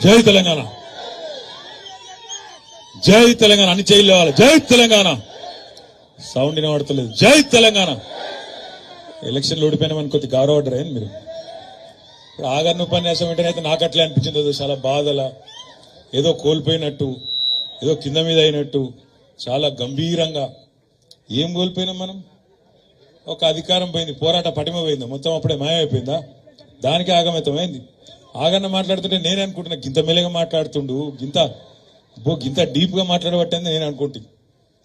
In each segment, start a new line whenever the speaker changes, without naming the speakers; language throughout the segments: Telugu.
జై తెలంగాణ, జై తెలంగాణ అని జైలు జై తెలంగాణ. సౌండ్ వినబడతలేదు. జై తెలంగాణ. ఎలక్షన్లు ఓడిపోయినామని కొద్ది గౌరవడ్డరు అయింది మీరు. ఇప్పుడు ఆగర్ణ ఉపన్యాసం ఏంటనైతే నాకు అట్లే అనిపించింది. చాలా బాధల ఏదో కోల్పోయినట్టు, ఏదో కింద మీద అయినట్టు, చాలా గంభీరంగా. ఏం కోల్పోయినాం మనం? ఒక అధికారం పోయింది, పోరాట పటిమ పోయింది, మొత్తం అప్పుడే మాయమైపోయిందా? దానికి ఆగమితమైంది. ఆగన్న మాట్లాడుతుంటే నేను అనుకుంటున్నా గింత మెల్లగా మాట్లాడుతుండు, గింత డీప్ గా మాట్లాడబట్టని నేను అనుకుంటుంది.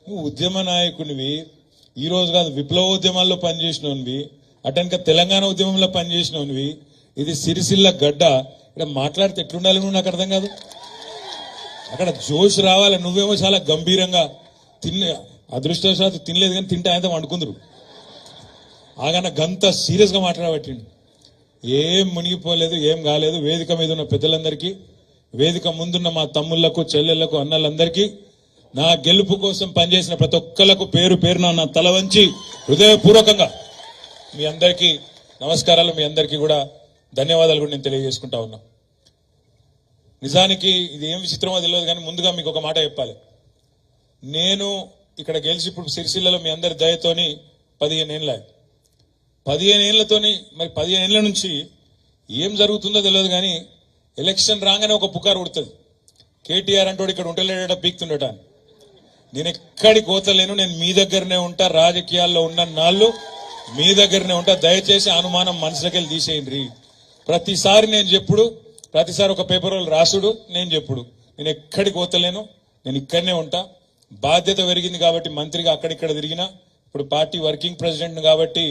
నువ్వు ఉద్యమ నాయకునివి, ఈ రోజు కాదు విప్లవోద్యమాల్లో పనిచేసినవి, అటెనక తెలంగాణ ఉద్యమంలో పనిచేసినవి. ఇది సిరిసిల్ల గడ్డ. ఇక్కడ మాట్లాడితే ఎట్లుండాలి నువ్వు నాకు అర్థం కాదు. అక్కడ జోష్ రావాలి. నువ్వేమో చాలా గంభీరంగా అదృష్టవశాత్తు తినలేదు కానీ తింటే ఆయనతో వండుకుందరు. ఆగన్న గంత సీరియస్ గా మాట్లాడబట్టిండు. ఏం మునిగిపోలేదు, ఏం కాలేదు. వేదిక మీద ఉన్న పెద్దలందరికీ, వేదిక ముందున్న మా తమ్ముళ్లకు, చెల్లెళ్లకు, అన్నలందరికీ, నా గెలుపు కోసం పనిచేసిన ప్రతి ఒక్కళ్లకు పేరు పేరున నా తల వంచి హృదయపూర్వకంగా మీ అందరికీ నమస్కారాలు, మీ అందరికీ కూడా ధన్యవాదాలు కూడా నేను తెలియజేసుకుంటా ఉన్నా. నిజానికి ఇది ఏం విచిత్రమో తెలియదు కానీ ముందుగా మీకు ఒక మాట చెప్పాలి. నేను ఇక్కడ గెలిచి ఇప్పుడు సిరిసిల్లలో మీ అందరి దయతోని 15 ఏళ్ళ. 15 ఏళ్లతోని మరి 15 ఏళ్ల నుంచి ఏం జరుగుతుందో తెలియదు కానీ ఎలక్షన్ రాగానే ఒక పుకారు ఉడుతుంది. కేటీఆర్ అంటోడు ఇక్కడ ఉంటలేడ పీక్తుండట. నేను ఎక్కడికి పోతలేను, నేను మీ దగ్గరనే ఉంటా, రాజకీయాల్లో ఉన్న నాళ్ళు మీ దగ్గరనే ఉంటా, దయచేసి అనుమానం మనసులకెళ్ళి తీసేయండి. ప్రతిసారి నేను చెప్పుడు, ప్రతిసారి ఒక పేపర్ వాళ్ళు రాసుడు, నేను చెప్పుడు. నేను ఎక్కడికి పోతలేను, నేను ఇక్కడనే ఉంటా. బాధ్యత పెరిగింది కాబట్టి మంత్రిగా అక్కడిక్కడ తిరిగినా, ఇప్పుడు పార్టీ వర్కింగ్ ప్రెసిడెంట్ కాబట్టి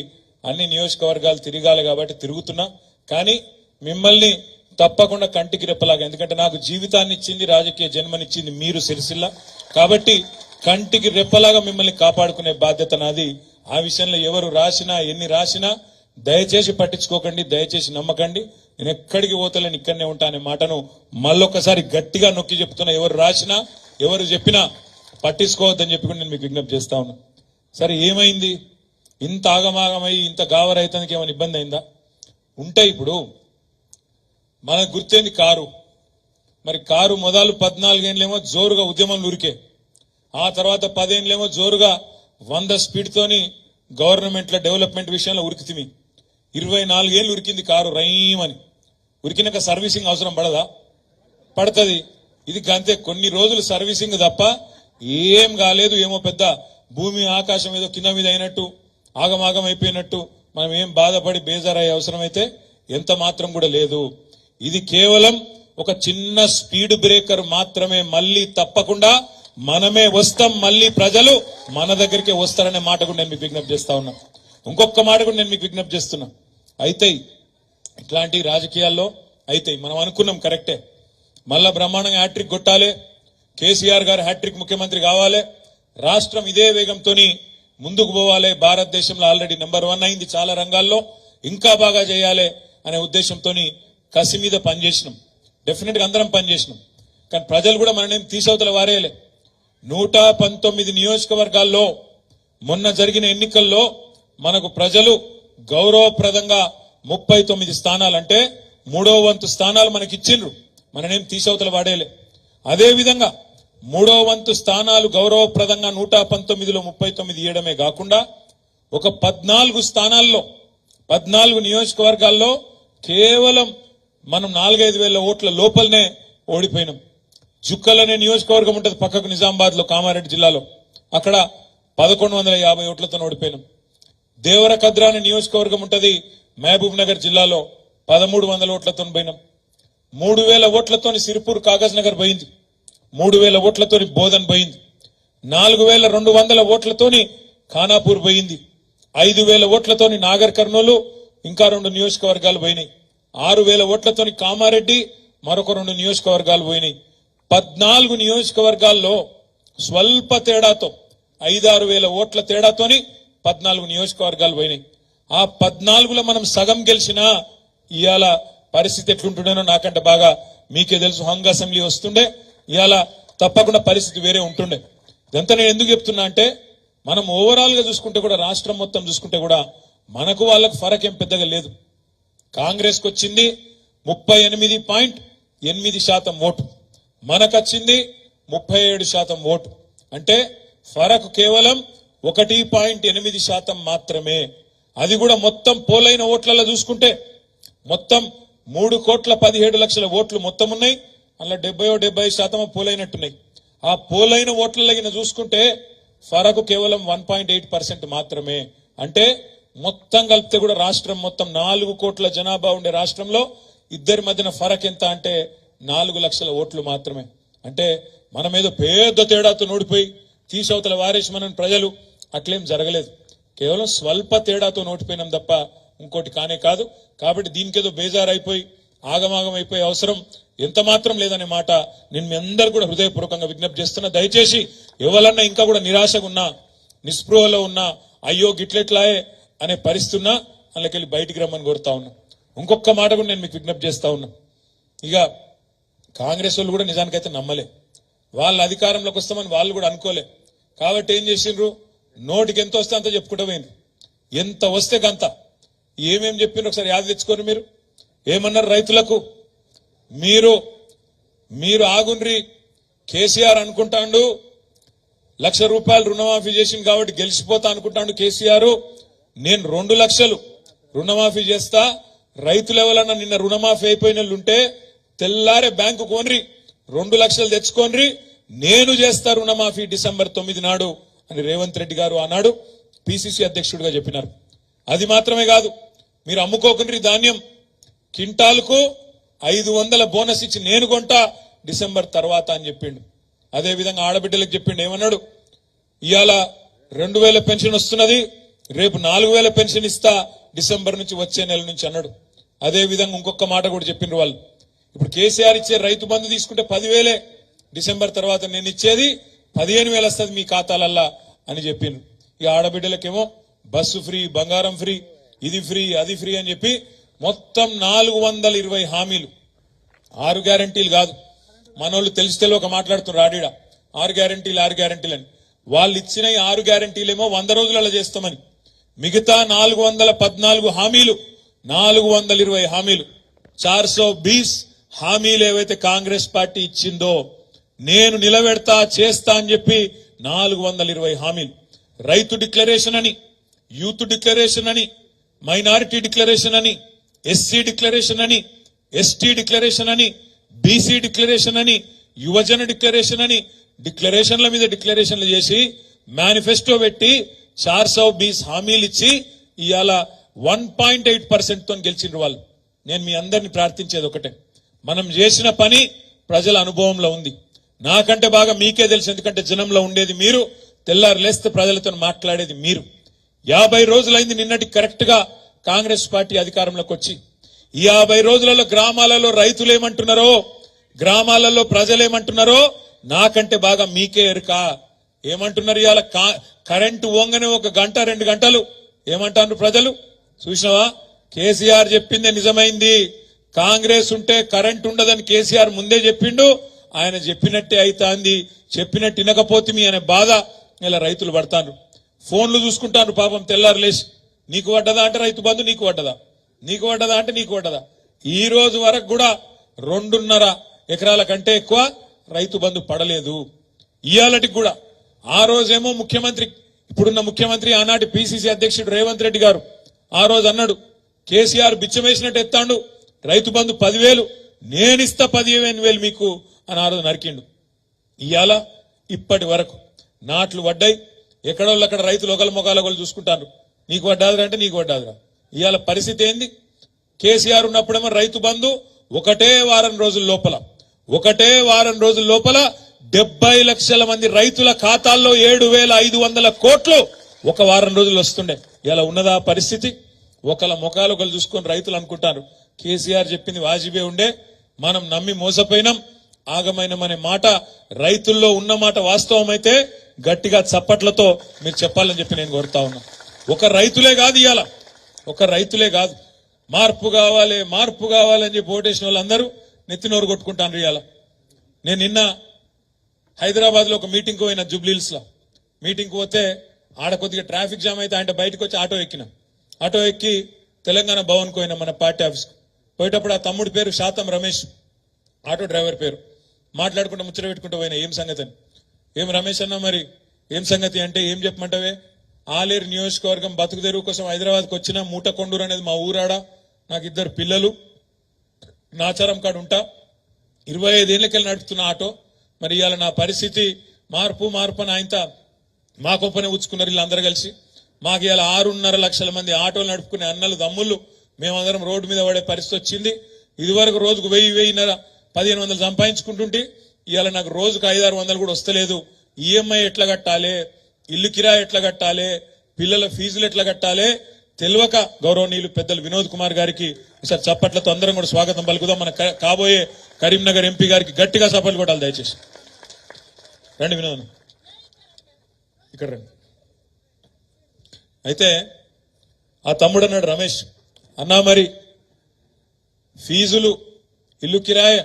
అన్ని నియోజకవర్గాలు తిరగాలి కాబట్టి తిరుగుతున్నా. కానీ మిమ్మల్ని తప్పకుండా కంటికి రెప్పలాగా, ఎందుకంటే నాకు జీవితాన్ని ఇచ్చింది, రాజకీయ జన్మనిచ్చింది మీరు సిరిసిల్ల కాబట్టి కంటికి రెప్పలాగా మిమ్మల్ని కాపాడుకునే బాధ్యత నాది. ఆ విషయంలో ఎవరు రాసినా ఎన్ని రాసినా దయచేసి పట్టించుకోకండి, దయచేసి నమ్మకండి. నేను ఎక్కడికి పోతలేను, ఇక్కడనే ఉంటా అనే మాటను మళ్ళొక్కసారి గట్టిగా నొక్కి చెప్తున్నా. ఎవరు రాసినా ఎవరు చెప్పినా పట్టించుకోవద్దని చెప్పి కూడా నేను మీకు విజ్ఞప్తి చేస్తా ఉన్నా. సరే ఏమైంది? ఇంత ఆగమాగమై ఇంత గావరైతానికి ఏమైనా ఇబ్బంది అయిందా? ఉంటాయి. ఇప్పుడు మనకు గుర్తేంది కారు. మరి కారు మొదలు 14 ఏళ్ళేమో జోరుగా ఉద్యమంలో ఉరికే, ఆ తర్వాత 10 ఏళ్ళేమో జోరుగా 100 స్పీడ్ తోని గవర్నమెంట్ల డెవలప్మెంట్ విషయంలో ఉరికితిమి. 24 ఏళ్ళు ఉరికింది కారు రైమని. ఉరికినాక సర్వీసింగ్ అవసరం పడదా? పడుతుంది. ఇది అంతే, కొన్ని రోజులు సర్వీసింగ్ తప్ప ఏం కాలేదు. ఏమో పెద్ద భూమి ఆకాశం ఏదో కింద మీద అయినట్టు, ఆగమాగం అయిపోయినట్టు మనం ఏం బాధపడి బేజారయ్యే అవసరం అయితే ఎంత మాత్రం కూడా లేదు. ఇది కేవలం ఒక చిన్న స్పీడ్ బ్రేకర్ మాత్రమే. మళ్ళీ తప్పకుండా మనమే వస్తాం, మళ్ళీ ప్రజలు మన దగ్గరికి వస్తారనే మాట కూడా నేను మీకు విజ్ఞప్తి చేస్తా ఉన్నా. ఇంకొక మాట కూడా నేను మీకు విజ్ఞప్తి చేస్తున్నా. అయితే ఇట్లాంటి రాజకీయాల్లో అయితే మనం అనుకున్నాం కరెక్టే, మళ్ళా బ్రహ్మాండంగా హ్యాట్రిక్ కొట్టాలి, కేసీఆర్ గారు హ్యాట్రిక్ ముఖ్యమంత్రి కావాలి, రాష్ట్రం ఇదే వేగంతో ముందుకు పోవాలి, భారతదేశంలో ఆల్రెడీ నెంబర్ 1 అయింది చాలా రంగాల్లో, ఇంకా బాగా చేయాలి అనే ఉద్దేశంతో కసి మీద పనిచేసినాం. డెఫినెట్ గా అందరం పనిచేసినాం. కానీ ప్రజలు కూడా మననేం తీసవతల వారేలే. 119 నియోజకవర్గాల్లో మొన్న జరిగిన ఎన్నికల్లో మనకు ప్రజలు గౌరవప్రదంగా 39 స్థానాలంటే 3వ వంతు స్థానాలు మనకిచ్చిండ్రు. మననేం తీసవతల వాడేలే. అదే విధంగా 3వ వంతు స్థానాలు గౌరవప్రదంగా 119లో 39 ఇవ్వడమే కాకుండా ఒక 14 స్థానాల్లో 14 నియోజకవర్గాల్లో కేవలం మనం 4-5 వేల ఓట్ల లోపలనే ఓడిపోయినాం. జుక్కలనే నియోజకవర్గం ఉంటుంది పక్కకు, నిజామాబాద్ లో, కామారెడ్డి జిల్లాలో, అక్కడ 1150 ఓట్లతో ఓడిపోయినాం. దేవరకద్రా అనే నియోజకవర్గం ఉంటది మహబూబ్ నగర్ జిల్లాలో, 1300 ఓట్లతో పోయినాం. 3000 ఓట్లతోని సిరిపూర్ కాగజ్ నగర్ పోయింది, 3000 ఓట్లతోని బోధన్ పోయింది, 4200 ఓట్లతోని ఖానాపూర్ పోయింది, 5000 ఓట్లతోని నాగర్ కర్నూలు ఇంకా 2 నియోజకవర్గాలు పోయినాయి, 6000 ఓట్లతోని కామారెడ్డి మరొక 2 నియోజకవర్గాలు పోయినాయి. 14 నియోజకవర్గాల్లో స్వల్ప తేడాతో 5-6 వేల ఓట్ల తేడాతోని 14 నియోజకవర్గాలు పోయినాయి. ఆ 14లో మనం సగం గెలిచినా ఇవాళ పరిస్థితి ఎట్లుంటుండేనో నాకంటే బాగా మీకే తెలుసు. హంగ్ అసెంబ్లీ వస్తుండే, ఇవాళ తప్పకుండా పరిస్థితి వేరే ఉంటుండే. ఇదంతా నేను ఎందుకు చెప్తున్నా అంటే మనం ఓవరాల్ గా చూసుకుంటే కూడా, రాష్ట్రం మొత్తం చూసుకుంటే కూడా మనకు వాళ్ళకు ఫరక్ ఏం పెద్దగా లేదు. కాంగ్రెస్ కు వచ్చింది 8% ఓటు, మనకొచ్చింది 37% ఓటు. అంటే ఫరక్ కేవలం 1.8% మాత్రమే. అది కూడా మొత్తం పోలైన ఓట్లలో చూసుకుంటే మొత్తం 3,17,00,000 ఓట్లు మొత్తం ఉన్నాయి. అందులో 70% పోలైనట్టున్నాయి. ఆ పోలైన ఓట్లలో చూసుకుంటే ఫరకు కేవలం 1.8% మాత్రమే. అంటే మొత్తం కలిపితే కూడా రాష్ట్రం మొత్తం 4 కోట్ల జనాభా ఉండే రాష్ట్రంలో ఇద్దరి మధ్యన ఫరక్ ఎంత అంటే 4 లక్షల ఓట్లు మాత్రమే. అంటే మనం ఏదో పెద్ద తేడాతో నోడిపోయి తీసవతల వారేసి మనం ప్రజలు అట్లేం జరగలేదు. కేవలం స్వల్ప తేడాతో నోటిపోయినాం తప్ప ఇంకోటి కానే కాదు. కాబట్టి దీనికేదో బేజారైపోయి ఆగమాగం అయిపోయే అవసరం ఎంత మాత్రం లేదనే మాట నేను మీ అందరు కూడా హృదయపూర్వకంగా విజ్ఞప్తి చేస్తున్నా. దయచేసి ఎవరన్నా ఇంకా కూడా నిరాశగా ఉన్నా, నిస్పృహలో ఉన్నా, అయ్యో గిట్లెట్లాయే అనే పరిస్థితి ఉన్నా అందులోకెళ్ళి బయటికి రమ్మని కోరుతా ఉన్నా. ఇంకొక మాట కూడా నేను మీకు విజ్ఞప్తి చేస్తా ఉన్నా. ఇక కాంగ్రెస్ వాళ్ళు కూడా నిజానికైతే నమ్మలే, వాళ్ళ అధికారంలోకి వస్తామని వాళ్ళు కూడా అనుకోలే. కాబట్టి ఏం చేసిండ్రు, నోటికి ఎంత వస్తే అంత చెప్పుకుంటూ పోయిండ్రు. ఎంత వస్తే గంత ఏమేం చెప్పిండ్రు ఒకసారి యాద తెచ్చుకోరు. మీరు ఏమన్నారు రైతులకు? మీరు ఆగుండ్రి, కేసీఆర్ అనుకుంటాండు 1,00,000 రూపాయలు రుణమాఫీ చేసింది కాబట్టి గెలిచిపోతా అనుకుంటాండు కేసీఆర్. నేను 2 లక్షలు రుణమాఫీ చేస్తా, రైతులు ఎవరన్నా నిన్న రుణమాఫీ అయిపోయిన ఉంటే తెల్లారే బ్యాంకు కోన్రి 2 లక్షలు తెచ్చుకోన్రి, నేను చేస్తా రుణమాఫీ December 9 నాడు అని రేవంత్ రెడ్డి గారు ఆనాడు పిసిసి అధ్యక్షుడిగా చెప్పినారు. అది మాత్రమే కాదు, మీరు అమ్ముకోకుండ్రి ధాన్యం, కింటాల్కు 500 బోనస్ ఇచ్చి నేను కొంటా డిసెంబర్ తర్వాత అని చెప్పిండు. అదే విధంగా ఆడబిడ్డలకు చెప్పిండు. ఏమన్నాడు, ఇవాళ 2,000 పెన్షన్ వస్తున్నది, రేపు 4,000 పెన్షన్ ఇస్తా డిసెంబర్ నుంచి వచ్చే నెల నుంచి అన్నాడు. అదే విధంగా ఇంకొక మాట కూడా చెప్పిండ్రు వాళ్ళు. ఇప్పుడు కేసీఆర్ ఇచ్చే రైతు బంధు తీసుకుంటే 10,000, డిసెంబర్ తర్వాత నేను ఇచ్చేది 15,000 వస్తుంది మీ ఖాతాలల్లా అని చెప్పిండ్రు. ఇక ఆడబిడ్డలకేమో బస్సు ఫ్రీ, బంగారం ఫ్రీ, ఇది ఫ్రీ, అది ఫ్రీ అని చెప్పి మొత్తం 420 హామీలు. 6 గ్యారంటీలు కాదు, మనోళ్ళు తెలిసి తెలియక మాట్లాడుతున్నారు ఆడిడ 6 గ్యారంటీలు అని. వాళ్ళు ఇచ్చిన 6 గ్యారంటీలేమో 100 రోజులలో చేస్తామని, మిగతా 414 హామీలు, 420 హామీలు, 420 హామీలు ఏవైతే కాంగ్రెస్ పార్టీ ఇచ్చిందో నేను నిలబెడతా చేస్తా అని చెప్పి 420 హామీలు. రైతు డిక్లరేషన్ అని, యూత్ డిక్లరేషన్ అని, మైనారిటీ డిక్లరేషన్ అని, ఎస్సీ డిక్లరేషన్ అని, ఎస్టీ డిక్లరేషన్ అని, బీసీ డిక్లరేషన్ అని, యువజన డిక్లరేషన్ అని, డిక్లరేషన్ల మీద డిక్లరేషన్లు చేసి మేనిఫెస్టో పెట్టి 420 హామీలు ఇచ్చి ఇవాళ 1.8% తో గెలిచిండ్రు వాళ్ళు. నేను మీ అందరిని ప్రార్థించేది ఒకటే, మనం చేసిన పని ప్రజల అనుభవంలో ఉంది. నాకంటే బాగా మీకే తెలుసు, ఎందుకంటే జనంలో ఉండేది మీరు, తెల్లారు లేస్తే ప్రజలతో మాట్లాడేది మీరు. 50 రోజులైంది నిన్నటి కరెక్ట్ గా కాంగ్రెస్ పార్టీ అధికారంలోకి వచ్చి. ఈ 50 రోజులలో గ్రామాలలో రైతులు ఏమంటున్నారో, గ్రామాలలో ప్రజలేమంటున్నారో నాకంటే బాగా మీకే ఎరుక. ఏమంటున్నారు ఇవాళ కరెంటు ఓంగనే 1 గంట 2 గంటలు ఏమంటారు ప్రజలు? చూసినావా, కేసీఆర్ చెప్పిందే నిజమైంది. కాంగ్రెస్ ఉంటే కరెంట్ ఉండదని కేసీఆర్ ముందే చెప్పిండు, ఆయన చెప్పినట్టే అయితాంది, చెప్పినట్టు వినకపోతే మీ అనే బాధ ఇలా రైతులు పడతాను. ఫోన్లు చూసుకుంటాను పాపం తెల్లారు లేచి, నీకు పడ్డదా అంటే రైతు బంధు నీకు పడ్డదా, నీకు పడ్డదా అంటే నీకు పడ్డదా. ఈ రోజు వరకు కూడా 2.5 ఎకరాల కంటే ఎక్కువ రైతు బంధు పడలేదు ఇయాలటికి కూడా. ఆ రోజేమో ముఖ్యమంత్రి, ఇప్పుడున్న ముఖ్యమంత్రి ఆనాటి పిసిసి అధ్యక్షుడు రేవంత్ రెడ్డి గారు ఆ రోజు అన్నాడు, కేసీఆర్ బిచ్చమేసినట్టు ఎత్తాడు, రైతు బంధు 10,000 నేనిస్తా 15,000 మీకు అని ఆ రోజు నరికిండు. ఇవాళ ఇప్పటి వరకు నాట్లు పడ్డాయి, ఎక్కడోళ్ళు అక్కడ రైతులు ఒకళ్ళ మొగాలు ఒకళ్ళు చూసుకుంటారు, నీకు పడ్డాదిరా అంటే నీకు పడ్డాదిరా. ఇవాళ పరిస్థితి ఏంది? కేసీఆర్ ఉన్నప్పుడేమో రైతు బంధు ఒకటే వారం రోజుల లోపల 70 లక్షల మంది రైతుల ఖాతాల్లో 7,500 కోట్లు ఒక వారం రోజులు వస్తుండే. ఇలా ఉన్నదా పరిస్థితి? ఒకళ్ళ ముఖాలు ఒకళ్ళు చూసుకొని రైతులు అనుకుంటారు కేసీఆర్ చెప్పింది వాజిబే ఉండే, మనం నమ్మి మోసపోయినాం, ఆగమైనమనే మాట రైతుల్లో ఉన్న మాట వాస్తవం అయితే గట్టిగా చప్పట్లతో మీరు చెప్పాలని చెప్పి నేను కోరుతా ఉన్నా. ఒక రైతులే కాదు ఇవాళ, ఒక రైతులే కాదు, మార్పు కావాలని చెప్పి ఓటేసిన వాళ్ళందరూ నెత్తినోరు కొట్టుకుంటాను. ఇవాళ నేను నిన్న హైదరాబాద్ లో ఒక మీటింగ్ పోయిన, జూబ్లీహిల్స్ లో మీటింగ్ పోతే ఆడ కొద్దిగా ట్రాఫిక్ జామ్ అయితే ఆయన బయటకు వచ్చి ఆటో ఎక్కి తెలంగాణ భవన్ పోయినా, మన పార్టీ ఆఫీస్ పోయేటప్పుడు ఆ తమ్ముడి పేరు శాతం రమేష్. ఆటో డ్రైవర్ పేరు మాట్లాడుకుంటూ ముచ్చట పెట్టుకుంటూ పోయినా ఏం సంగతి అని. ఏం రమేష్ అన్న మరి ఏం సంగతి అంటే ఏం చెప్పమంటావే, ఆలేరు నియోజకవర్గం బతుకు తెరువు కోసం హైదరాబాద్కి వచ్చిన మూటకొండూరు అనేది మా ఊరాడ, నాకు 2 పిల్లలు, నాచారం కాడు ఉంటా, 25 ఏళ్ళకెళ్ళి నడుపుతున్న ఆటో. మరి ఇవాళ నా పరిస్థితి మార్పు అని ఆయనతో మా కొంపనే ఉచ్చుకున్నారు వీళ్ళందరూ కలిసి. మాకు ఇవాళ 6.5 లక్షల మంది ఆటోలు నడుపుకునే అన్నలు తమ్ముళ్ళు మేమందరం రోడ్డు మీద పడే పరిస్థితి వచ్చింది. ఇదివరకు రోజుకు 1000-1500 సంపాదించుకుంటుంటే ఇవాళ నాకు రోజుకు 500-600 కూడా వస్తలేదు. ఈఎంఐ ఎట్లా కట్టాలి, ఇల్లు కిరాయి ఎట్లా కట్టాలి, పిల్లల ఫీజులు ఎట్లా కట్టాలి తెలియక గౌరవనీయులు పెద్దలు వినోద్ కుమార్ గారికి ఈసారి చప్పట్లతో అందరం కూడా స్వాగతం పలుకుదాం. మన కాబోయే కరీంనగర్ ఎంపీ గారికి గట్టిగా చప్పట్లు కొట్టాలి దయచేసి. రండి వినోద్ ఇక్కడ రండి. అయితే ఆ తమ్ముడు అన్నాడు రమేష్ అన్నా, మరి ఫీజులు, ఇల్లు కిరాయ,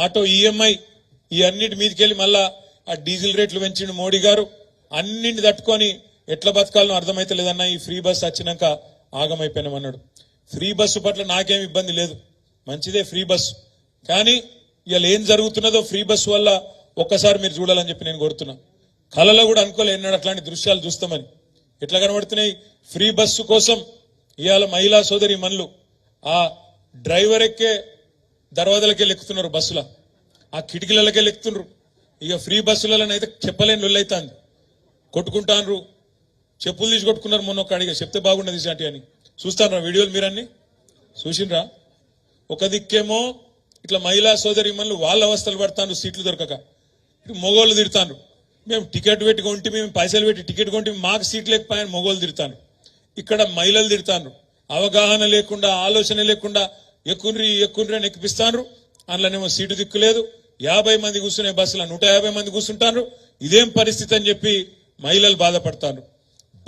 ఆటో ఈఎంఐ ఈ అన్నిటి మీదకెళ్ళి మళ్ళా ఆ డీజిల్ రేట్లు పెంచిండు మోడీ గారు, అన్నింటిని తట్టుకొని ఎట్లా బతకాలనో అర్థమైతే లేదన్నా, ఈ ఫ్రీ బస్ వచ్చినాక ఆగమైపోయినామన్నాడు. ఫ్రీ బస్సు పట్ల నాకేం ఇబ్బంది లేదు, మంచిదే ఫ్రీ బస్సు. కానీ ఇవాళ ఏం జరుగుతున్నదో ఫ్రీ బస్సు వల్ల ఒక్కసారి మీరు చూడాలని చెప్పి నేను కోరుతున్నా. కళలో కూడా అనుకోలే ఎన్నాడు అట్లాంటి దృశ్యాలు చూస్తామని. ఎట్లా కనబడుతున్నాయి ఫ్రీ బస్సు కోసం ఇవాళ మహిళా సోదరి మనులు ఆ డ్రైవర్ ఎక్కే దర్వాజలకే లెక్కుతున్నారు, బస్సుల ఆ కిటికీలకే లెక్కుతున్నారు. ఇక ఫ్రీ బస్సులనైతే చెప్పలేని లొల్లైతాంది, కొట్టుకుంటాన్రు, చెప్పులు తీసి కొట్టుకున్నారు. మొన్న ఒక అడిగా చెప్తే బాగుండదు ఇసాంటి అని. చూస్తాను వీడియోలు మీరన్నీ చూసిండ్రా? ఒక దిక్కేమో ఇట్లా మహిళా సోదరి మనులు వాళ్ళ అవస్థలు పడతాను, సీట్లు దొరకక. ఇటు మొగోళ్ళు తిడతాను, మేము టికెట్ పెట్టి కొంటే, మేము పైసలు పెట్టి టికెట్ కొంటే మాకు సీట్లు లేకపోయాను మొగోళ్ళు తిడతాను. ఇక్కడ మహిళలు తిడతాను, అవగాహన లేకుండా ఆలోచన లేకుండా ఎక్కుండ్రి అని ఎక్కిపిస్తాను. అందులోనేమో సీటు దిక్కులేదు, 50 మంది కూర్చునే బస్సులో 150 మంది కూర్చుంటారు. ఇదేం పరిస్థితి అని చెప్పి మహిళలు బాధపడతారు.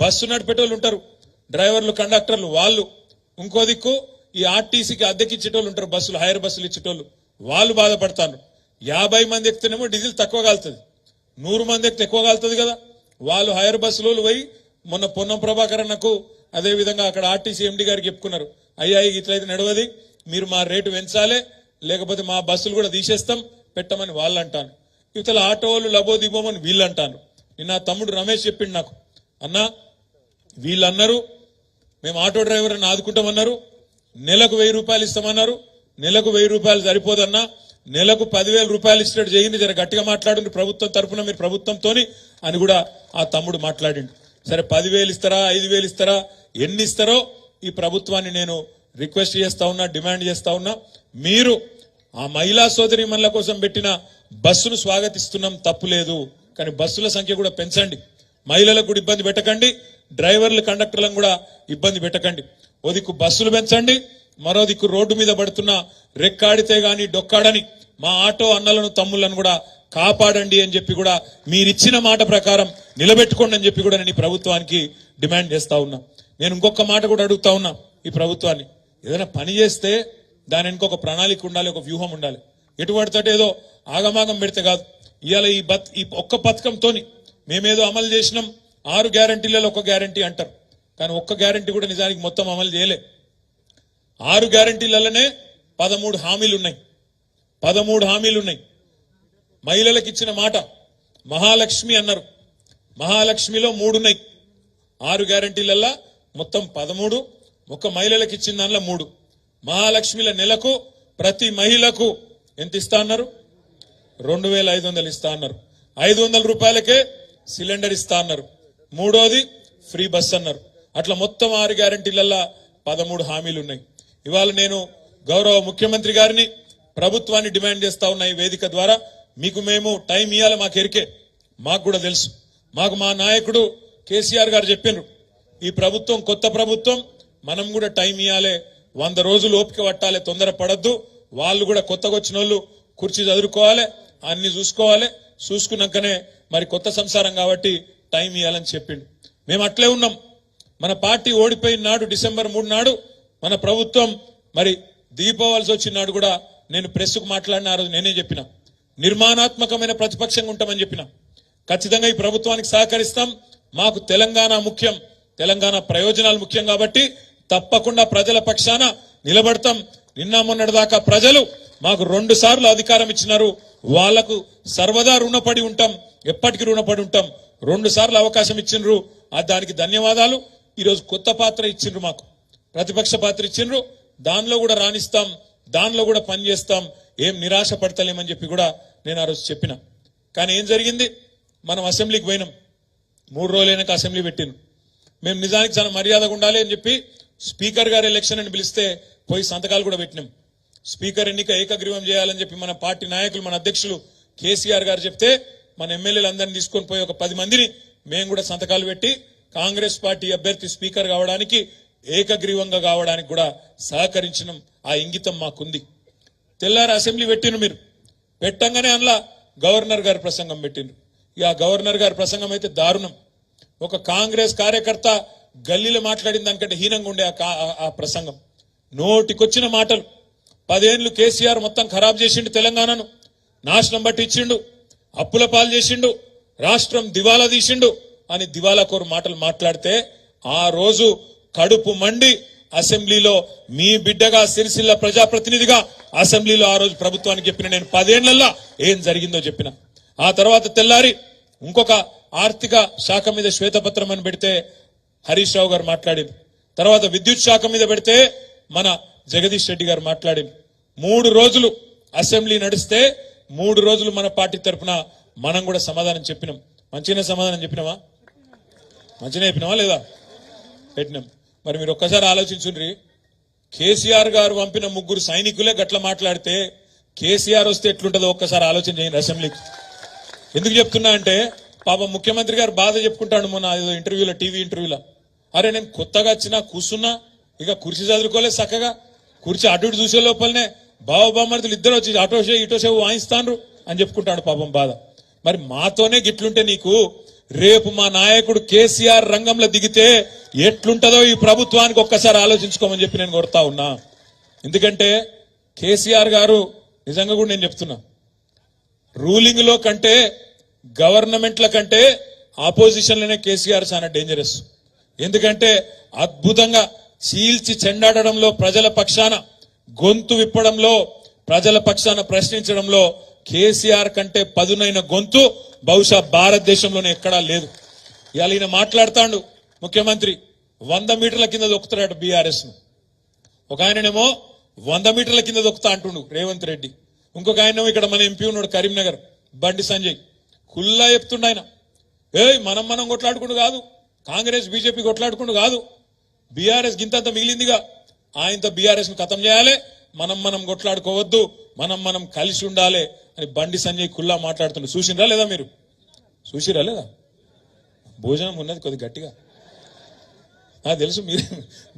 బస్సు నడిపేటోళ్ళు ఉంటారు, డ్రైవర్లు, కండక్టర్లు, వాళ్ళు. ఇంకో దిక్కు ఈ ఆర్టీసీకి అద్దెకిచ్చేటోళ్ళు ఉంటారు, బస్సులు హైర్ బస్సులు ఇచ్చేటోళ్ళు, వాళ్ళు బాధపడతారు. 50 మంది ఎక్కితేనేమో డీజిల్ తక్కువ కాలుతుంది, 100 మంది ఎక్కితే ఎక్కువ కాలుతుంది కదా. వాళ్ళు హైర్ బస్సులో పోయి మొన్న పొన్నం ప్రభాకర్ అన్నకు అదే విధంగా అక్కడ ఆర్టీసీ ఎండి గారికి చెప్పుకున్నారు, అయ్యా ఇట్లయితే నడవది, మీరు మా రేటు పెంచాలి, లేకపోతే మా బస్సులు కూడా తీసేస్తాం పెట్టమని వాళ్ళు అంటాను. ఇవతల ఆటో వాళ్ళు లబోదిబోమని వీళ్ళు అంటాను. నిన్న తమ్ముడు రమేష్ చెప్పిండు నాకు, అన్నా వీళ్ళు అన్నారు మేము ఆటో డ్రైవర్ అని ఆదుకుంటామన్నారు, నెలకు 1000 రూపాయలు ఇస్తామన్నారు, నెలకు 1000 రూపాయలు సరిపోదన్నా, నెలకు 10,000 రూపాయలు ఇచ్చినట్టు చేయండి, జర గట్టిగా మాట్లాడండి ప్రభుత్వం తరఫున, మీరు ప్రభుత్వంతోని అని కూడా ఆ తమ్ముడు మాట్లాడిండు. సరే 10,000 ఇస్తారా, 5,000 ఇస్తారా, ఎన్ని ఇస్తారో ఈ ప్రభుత్వాన్ని నేను రిక్వెస్ట్ చేస్తా ఉన్నా, డిమాండ్ చేస్తా ఉన్నా. మీరు ఆ మహిళా సోదరి మనుల కోసం పెట్టిన బస్సును స్వాగతిస్తున్నాం, తప్పు లేదు, కానీ బస్సుల సంఖ్య కూడా పెంచండి, మహిళలకు కూడా ఇబ్బంది పెట్టకండి, డ్రైవర్లు కండక్టర్లను కూడా ఇబ్బంది పెట్టకండి. ఓ దిక్కు బస్సులు పెంచండి, మరో దిక్కు రోడ్డు మీద పడుతున్న రెక్కాడితే గాని డొక్కాడని మా ఆటో అన్నలను తమ్ముళ్లను కూడా కాపాడండి అని చెప్పి కూడా మీరిచ్చిన మాట ప్రకారం నిలబెట్టుకోండి అని చెప్పి కూడా నేను ఈ ప్రభుత్వానికి డిమాండ్ చేస్తా ఉన్నా. నేను ఇంకొక మాట కూడా అడుగుతా ఉన్నా ఈ ప్రభుత్వాన్ని, ఏదైనా పని చేస్తే దాని ఇంకొక ప్రణాళిక ఉండాలి, ఒక వ్యూహం ఉండాలి. ఎటువంటి ఏదో ఆగమాగం పెడితే కాదు. ఇవాళ ఈ ఒక్క పథకంతోని మేమేదో అమలు చేసినాం, 6 గ్యారంటీలలో ఒక గ్యారంటీ అంటారు, కానీ ఒక్క గ్యారంటీ కూడా నిజానికి మొత్తం అమలు చేయలే. 6 గ్యారంటీలలోనే 13 హామీలు ఉన్నాయి, 13 హామీలు ఉన్నాయి. మహిళలకు ఇచ్చిన మాట మహాలక్ష్మి అన్నారు, మహాలక్ష్మిలో 3 ఉన్నాయి. 6 గ్యారంటీలల్లా మొత్తం 13, ఒక్క మహిళలకు ఇచ్చిన దానిలో 3. మహాలక్ష్మిల నెలకు ప్రతి మహిళకు ఎంత ఇస్తా అన్నారు? 2,500 ఇస్తా అన్నారు. 500 రూపాయలకే సిలిండర్ ఇస్తా అన్నారు. 3వది ఫ్రీ బస్ అన్నారు. అట్లా మొత్తం 6 గ్యారంటీలల్లా 13 హామీలు ఉన్నాయి. ఇవాళ నేను గౌరవ ముఖ్యమంత్రి గారిని, ప్రభుత్వాన్ని డిమాండ్ చేస్తా ఉన్నా ఈ వేదిక ద్వారా, మీకు మేము టైం ఇవ్వాలి, మాకు ఎరికే, మాకు కూడా తెలుసు. మాకు మా నాయకుడు కేసీఆర్ గారు చెప్పినారు, ఈ ప్రభుత్వం కొత్త ప్రభుత్వం, మనం కూడా టైం ఇవ్వాలి, 100 రోజులు ఓపిక పట్టాలి, తొందర పడద్దు. వాళ్ళు కూడా కొత్తగా వచ్చిన వాళ్ళు కుర్చీ చదువుకోవాలి, అన్ని చూసుకోవాలి, చూసుకున్నాకనే మరి కొత్త సంసారం కాబట్టి టైం ఇవ్వాలని చెప్పిండు. మేము అట్లే ఉన్నాం. మన పార్టీ ఓడిపోయిన నాడు డిసెంబర్ 3 నాడు మన ప్రభుత్వం మరి దిగిపోవాల్సి వచ్చిన నాడు కూడా నేను ప్రెస్కు మాట్లాడిన, ఆ రోజు నేనే చెప్పిన, నిర్మాణాత్మకమైన ప్రతిపక్షంగా ఉంటామని చెప్పిన. ఖచ్చితంగా ఈ ప్రభుత్వానికి సహకరిస్తాం, మాకు తెలంగాణ ముఖ్యం, తెలంగాణ ప్రయోజనాలు ముఖ్యం కాబట్టి తప్పకుండా ప్రజల పక్షాన నిలబడతాం. నిన్న మొన్నటి దాకా ప్రజలు మాకు 2 సార్లు అధికారం ఇచ్చినారు, వాళ్లకు సర్వదా రుణపడి ఉంటాం, ఎప్పటికీ రుణపడి ఉంటాం. 2 సార్లు అవకాశం ఇచ్చిండ్రు, దానికి ధన్యవాదాలు. ఈరోజు కొత్త పాత్ర ఇచ్చిండ్రు, మాకు ప్రతిపక్ష పాత్ర ఇచ్చిండ్రు, దానిలో కూడా రాణిస్తాం, దానిలో కూడా పనిచేస్తాం, ఏం నిరాశ పడతలేమని చెప్పి కూడా నేను ఆ రోజు చెప్పిన. కానీ ఏం జరిగింది, మనం అసెంబ్లీకి పోయినాం, 3 రోజులైనాక అసెంబ్లీ పెట్టిను. మేము నిజానికి చాలా మర్యాదగా ఉండాలి అని చెప్పి స్పీకర్ గారు ఎలక్షన్ అని పిలిస్తే పోయి సంతకాలు కూడా పెట్టినాం. స్పీకర్ ఎన్నిక ఏకగ్రీవం చేయాలని చెప్పి మన పార్టీ నాయకులు, మన అధ్యక్షులు కేసీఆర్ గారు చెప్తే మన ఎమ్మెల్యేలు అందరినీ తీసుకొని పోయి ఒక 10 మందిని మేము కూడా సంతకాలు పెట్టి కాంగ్రెస్ పార్టీ అభ్యర్థి స్పీకర్ కావడానికి, ఏకగ్రీవంగా కావడానికి కూడా సహకరించడం, ఆ ఇంగితం మాకుంది. తెల్లారి అసెంబ్లీ పెట్టిను, మీరు పెట్టంగానే అందులో గవర్నర్ గారి ప్రసంగం పెట్టిండ్రు. ఇక గవర్నర్ గారి ప్రసంగం అయితే దారుణం. ఒక కాంగ్రెస్ కార్యకర్త గల్లీలో మాట్లాడిన దానికంటే హీనంగా ఉండే ఆ ప్రసంగం. నోటికొచ్చిన మాటలు. 10 ఏళ్లు కేసీఆర్ మొత్తం ఖరాబ్ చేసిండు, తెలంగాణను నాశనం బట్టి ఇచ్చిండు, అప్పుల పాలు చేసిండు, రాష్ట్రం దివాలా తీసిండు అని దివాలాకోరు మాటలు మాట్లాడితే ఆ రోజు కడుపు మండి అసెంబ్లీలో మీ బిడ్డగా సిరిసిల్ల ప్రజాప్రతినిధిగా అసెంబ్లీలో ఆ రోజు ప్రభుత్వానికి చెప్పిన, నేను 10 ఏళ్లలో ఏం జరిగిందో చెప్పిన. ఆ తర్వాత తెల్లారి ఇంకొక ఆర్థిక శాఖ మీద శ్వేతపత్రం అని పెడితే హరీష్ రావు గారు మాట్లాడింది. తర్వాత విద్యుత్ శాఖ మీద పెడితే మన జగదీష్ రెడ్డి గారు మాట్లాడింది. 3 రోజులు అసెంబ్లీ నడిస్తే 3 రోజులు మన పార్టీ తరఫున మనం కూడా సమాధానం చెప్పినాం. మంచిగానే సమాధానం చెప్పినామా? మంచిగానే చెప్పినామా లేదా? పెట్టినాం. మరి మీరు ఒక్కసారి ఆలోచించుండ్రి, కేసీఆర్ గారు పంపిన 3 సైనికులే గట్ల మాట్లాడితే కేసీఆర్ వస్తే ఎట్లుంటుందో ఒక్కసారి ఆలోచన చేయండి అసెంబ్లీకి. ఎందుకు చెప్తున్నా అంటే, పాపం ముఖ్యమంత్రి గారు బాధ చెప్పుకుంటాడు మొన్న ఏదో ఇంటర్వ్యూలో, టీవీ ఇంటర్వ్యూలో. అరే నేను కొత్తగా వచ్చినా కూర్చున్నా, ఇక కుర్చీ చదువుకోలేదు చక్కగా, కుర్చీ అటు ఇటు చూసే లోపలనే బావబామర్దులు ఇద్దరు వచ్చి అటోషే ఇటోషే వాయిస్తాండ్రు అని చెప్పుకుంటాడు పాపం బాధ. మరి మాతోనే గిట్లుంటే నీకు రేపు మా నాయకుడు కేసీఆర్ రంగంలో దిగితే ఎట్లుంటదో ఈ ప్రభుత్వానికి ఒక్కసారి ఆలోచించుకోమని చెప్పి నేను కోరుతా ఉన్నా. ఎందుకంటే కేసీఆర్ గారు నిజంగా కూడా నేను చెప్తున్నా, రూలింగ్ లో కంటే గవర్నమెంట్ల కంటే ఆపోజిషన్ లోనే కేసీఆర్ చాలా డేంజరస్. ఎందుకంటే అద్భుతంగా చీల్చి చెండాడడంలో, ప్రజల పక్షాన గొంతు విప్పడంలో, ప్రజల పక్షాన ప్రశ్నించడంలో కేసీఆర్ కంటే పదునైన గొంతు బహుశా భారతదేశంలోనే ఎక్కడా లేదు. ఇవాళ ఈయన మాట్లాడుతాడు ముఖ్యమంత్రి, 100 మీటర్ల కింద దొక్కుతాడు బీఆర్ఎస్ ను. ఒక ఆయననేమో 100 మీటర్ల కింద దొక్కుతా అంటుండు రేవంత్ రెడ్డి. ఇంకొక ఆయనేమో ఇక్కడ మన ఎంపీ ఉన్నాడు కరీంనగర్, బండి సంజయ్, కుల్లా చెప్తుండ ఆయన, మనం కొట్లాడుకుంటూ కాదు, కాంగ్రెస్ బీజేపీ కొట్లాడుకుంటూ కాదు, బీఆర్ఎస్ గింతంత మిగిలిందిగా, ఆయనతో బీఆర్ఎస్ ను ఖతం చేయాలి, మనం కొట్లాడుకోవద్దు, మనం కలిసి ఉండాలి అని బండి సంజయ్ కుల్లా మాట్లాడుతుండ్రు. చూసిరా లేదా? మీరు చూసిరా లేదా? భోజనం ఉన్నది కొద్ది గట్టిగా తెలుసు, మీరు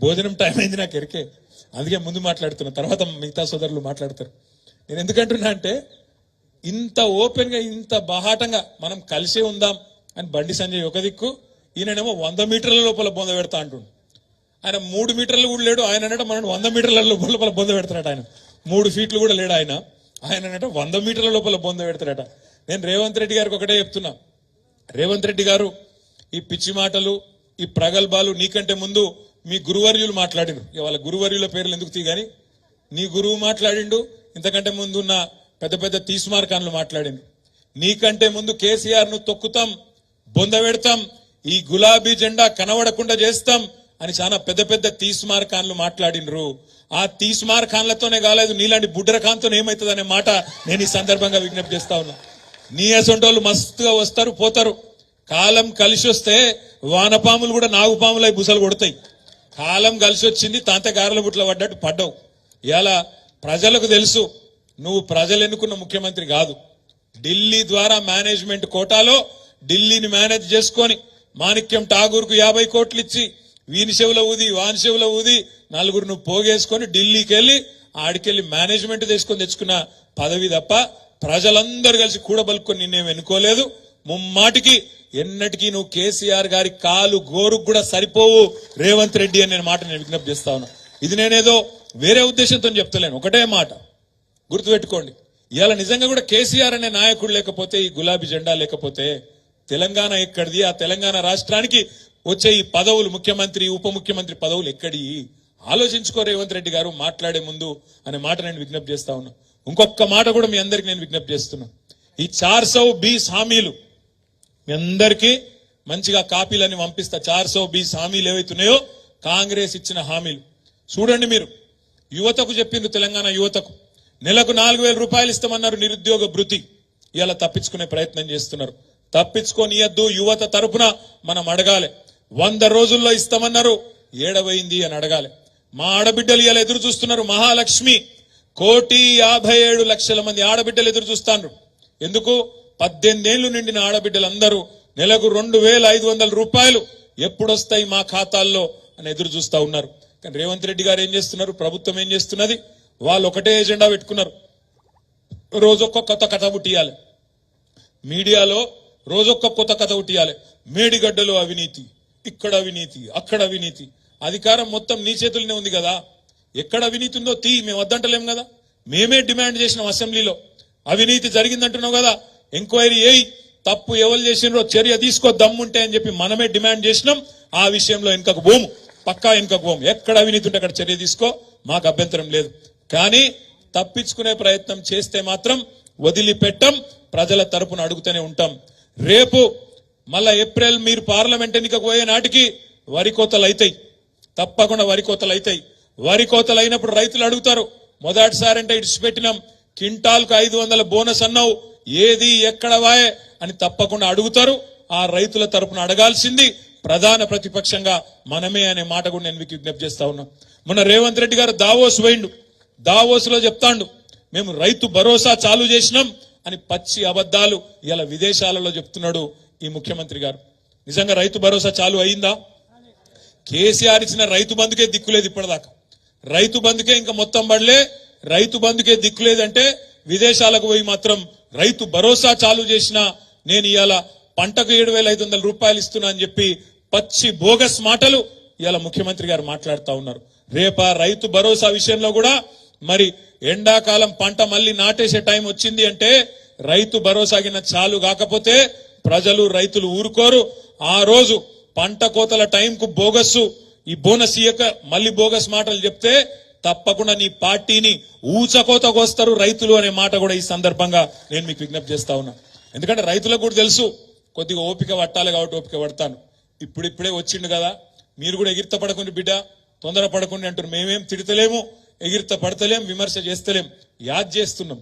భోజనం టైం అయింది నాకు ఎరికే, అందుకే ముందు మాట్లాడుతున్నా, తర్వాత మిగతా సోదరులు మాట్లాడతారు. నేను ఎందుకంటున్నా అంటే, ఇంత ఓపెన్ గా ఇంత బాహాటంగా మనం కలిసే ఉందాం అని బండి సంజయ్ ఒక దిక్కు, ఈయననేమో 100 మీటర్ల లోపల బొంద పెడతా అంటుండు. ఆయన 3 మీటర్లు కూడా లేడు, ఆయన అనట మనం 100 మీటర్ల లోపల బొంద పెడతాడట. ఆయన 3 ఫీట్లు కూడా లేడు ఆయన అనట 100 మీటర్ల లోపల బొంద పెడతాడట. నేను రేవంత్ రెడ్డి గారికి ఒకటే చెప్తున్నా, రేవంత్ రెడ్డి గారు ఈ పిచ్చి మాటలు, ఈ ప్రగల్భాలు నీకంటే ముందు మీ గురువర్యులు మాట్లాడిండు. వాళ్ళ గురువర్యుల పేర్లు ఎందుకు తీగాని, నీ గురువు మాట్లాడిండు, ఇంతకంటే ముందు ఉన్న పెద్ద పెద్ద తీస్మార్కాన్లు మాట్లాడిండు. నీకంటే ముందు కేసీఆర్ ను తొక్కుతాం, బొంద పెడతాం, ఈ గులాబీ జెండా కనబడకుండా చేస్తాం అని చాలా పెద్ద పెద్ద తీస్మార్కాన్లు మాట్లాడినరు. ఆ తీస్మార్కాన్లతోనే కాలేదు, నీలాంటి బుడ్డరకాంతో ఏమవుతుంది అనే మాట నేను ఈ సందర్భంగా విజ్ఞప్తి చేస్తా ఉన్నా. నీ అసొంటోళ్ళు మస్తుగా వస్తారు పోతారు, కాలం కలిసి వస్తే వానపాములు కూడా నాగుపాములై బుసలు కొడతాయి. కాలం కలిసి వచ్చింది, తాంత గారెల బుట్ల పడ్డట్టు పడ్డావు. ఇలా ప్రజలకు తెలుసు నువ్వు ప్రజలు ఎన్నుకున్న ముఖ్యమంత్రి కాదు. ఢిల్లీ ద్వారా మేనేజ్మెంట్ కోటాలో ఢిల్లీని మేనేజ్ చేసుకొని మాణిక్యం ఠాగూర్ కు 50 కోట్లు ఇచ్చి వీని చెవుల ఊది వాని చెవుల ఊది నలుగురు నువ్వు పోగేసుకొని ఢిల్లీకి వెళ్ళి ఆడికెళ్ళి మేనేజ్మెంట్ తీసుకొని తెచ్చుకున్న పదవి తప్ప ప్రజలందరూ కలిసి కూడబలుకొని నిన్నేం ఎన్నుకోలేదు. ముమ్మాటికి ఎన్నటికీ నువ్వు కేసీఆర్ గారి కాలు గోరుకు కూడా సరిపోవు రేవంత్ రెడ్డి అని నేను మాట నేను విజ్ఞప్తి చేస్తా ఉన్నా. ఇది నేనేదో వేరే ఉద్దేశంతో చెప్తలేను, ఒకటే మాట గుర్తుపెట్టుకోండి. ఇవాళ నిజంగా కూడా కేసీఆర్ అనే నాయకుడు లేకపోతే, ఈ గులాబీ జెండా లేకపోతే తెలంగాణ ఎక్కడిది? ఆ తెలంగాణ రాష్ట్రానికి వచ్చే ఈ పదవులు, ముఖ్యమంత్రి ఉప ముఖ్యమంత్రి పదవులు ఎక్కడి? ఆలోచించుకో రేవంత్ రెడ్డి గారు మాట్లాడే ముందు అనే మాట నేను విజ్ఞప్తి చేస్తా ఉన్నా. ఇంకొక మాట కూడా మీ అందరికి నేను విజ్ఞప్తి చేస్తున్నా. ఈ 420 హామీలు మీ అందరికీ మంచిగా కాపీలని పంపిస్తా. 420 హామీలు ఏవైతున్నాయో కాంగ్రెస్ ఇచ్చిన హామీలు చూడండి. మీరు యువతకు చెప్పిండ్రు, తెలంగాణ యువతకు నెలకు 4,000 రూపాయలు ఇస్తామన్నారు నిరుద్యోగ భృతి. ఇలా తప్పించుకునే ప్రయత్నం చేస్తున్నారు. తప్పించుకోనియద్దు. యువత తరపున మనం అడగాలి. 100 రోజుల్లో ఇస్తామన్నారు, ఏడవైంది అని అడగాలి. మా ఆడబిడ్డలు ఇలా ఎదురు చూస్తున్నారు. మహాలక్ష్మి 1,57,00,000 మంది ఆడబిడ్డలు ఎదురు చూస్తాండ్రు. ఎందుకు? 18 ఏళ్లు నిండిన ఆడబిడ్డలందరూ నెలకు 2,500 రూపాయలు ఎప్పుడొస్తాయి మా ఖాతాల్లో అని ఎదురు చూస్తా ఉన్నారు. కానీ రేవంత్ రెడ్డి గారు ఏం చేస్తున్నారు? ప్రభుత్వం ఏం చేస్తున్నది? వాళ్ళు ఒకటే ఎజెండా పెట్టుకున్నారు. రోజొక్క కొత్త కథ పుట్టియాలి. మీడియాలో రోజొక్క కొత్త కథ పుట్టియాలి. మేడిగడ్డలో అవినీతి, ఇక్కడ అవినీతి, అక్కడ అవినీతి. అధికారం మొత్తం నీ చేతుల్లోనే ఉంది కదా. ఎక్కడ అవినీతి ఉందో మేము వద్దంటలేం కదా. మేమే డిమాండ్ చేసినాం అసెంబ్లీలో. అవినీతి జరిగిందంటున్నావు కదా, ఎంక్వైరీ ఏయి, తప్పు ఎవరు చేసినారో చర్య తీసుకో దమ్ముంటే అని చెప్పి మనమే డిమాండ్ చేసినాం. ఆ విషయంలో వెనుకకు పోము, పక్కా వెనుకకు పోము. ఎక్కడ అవినీతి ఉంటే అక్కడ చర్య తీసుకో, మాకు అభ్యంతరం లేదు. కానీ తప్పించుకునే ప్రయత్నం చేస్తే మాత్రం వదిలిపెట్టం. ప్రజల తరపున అడుగుతూనే ఉంటాం. రేపు మళ్ళా ఏప్రిల్ మీరు పార్లమెంట్ ఎన్నికకు పోయే నాటికి వరి కోతలు అవుతాయి. తప్పకుండా వరి కోతలు అవుతాయి. వరి కోతలు అయినప్పుడు రైతులు అడుగుతారు, మొదటిసారి అంటే ఇడిచిపెట్టినాం, క్వింటాల్కు 500 బోనస్ అన్నావు, ఏది ఎక్కడ వాయే అని తప్పకుండా అడుగుతారు. ఆ రైతుల తరపున అడగాల్సింది ప్రధాన ప్రతిపక్షంగా మనమే అనే మాట కూడా నేను మీకు విజ్ఞప్తి చేస్తా ఉన్నా. మొన్న రేవంత్ రెడ్డి గారు దావోస్ పోయిండు. దావోస్ లో చెప్తాండు, మేము రైతు భరోసా చాలు చేసినాం అని పచ్చి అబద్ధాలు ఇలా విదేశాలలో చెప్తున్నాడు ఈ ముఖ్యమంత్రి గారు. నిజంగా రైతు భరోసా చాలు అయిందా? కేసీఆర్ ఇచ్చిన రైతు బంధుకే దిక్కులేదు ఇప్పటిదాకా. రైతు బంధుకే ఇంకా మొత్తం పడలే. రైతు బంధుకే దిక్కులేదంటే విదేశాలకు పోయి మాత్రం రైతు భరోసా చాలు చేసినా నేను ఇవాళ పంటకు 7,500 రూపాయలు ఇస్తున్నా అని చెప్పి పచ్చి బోగస్ మాటలు ఇవాళ ముఖ్యమంత్రి గారు మాట్లాడుతూ ఉన్నారు. రేపా రైతు భరోసా విషయంలో కూడా మరి ఎండాకాలం పంట మళ్ళీ నాటేసే టైం వచ్చింది అంటే రైతు భరోసా కింద చాలు కాకపోతే ప్రజలు రైతులు ఊరుకోరు. ఆ రోజు పంట కోతల టైంకు బోగస్సు ఈ బోనస్ ఇయ్యక మళ్ళీ బోగస్ మాటలు చెప్తే తప్పకుండా నీ పార్టీని ఊచకోతకు వస్తారు రైతులు అనే మాట కూడా ఈ సందర్భంగా నేను మీకు విజ్ఞప్తి చేస్తా ఉన్నా. ఎందుకంటే రైతులకు కూడా తెలుసు కొద్దిగా ఓపిక పట్టాలి కాబట్టి ఓపిక పడతాను. ఇప్పుడిప్పుడే వచ్చిండు కదా, మీరు కూడా ఎగిరిత పడకుండా బిడ్డ, తొందర పడకుండా అంటారు. మేమేం తిడతలేము, ఎగిరిత పడతలేం, విమర్శ చేస్తలేం, యాద్ చేస్తున్నాం.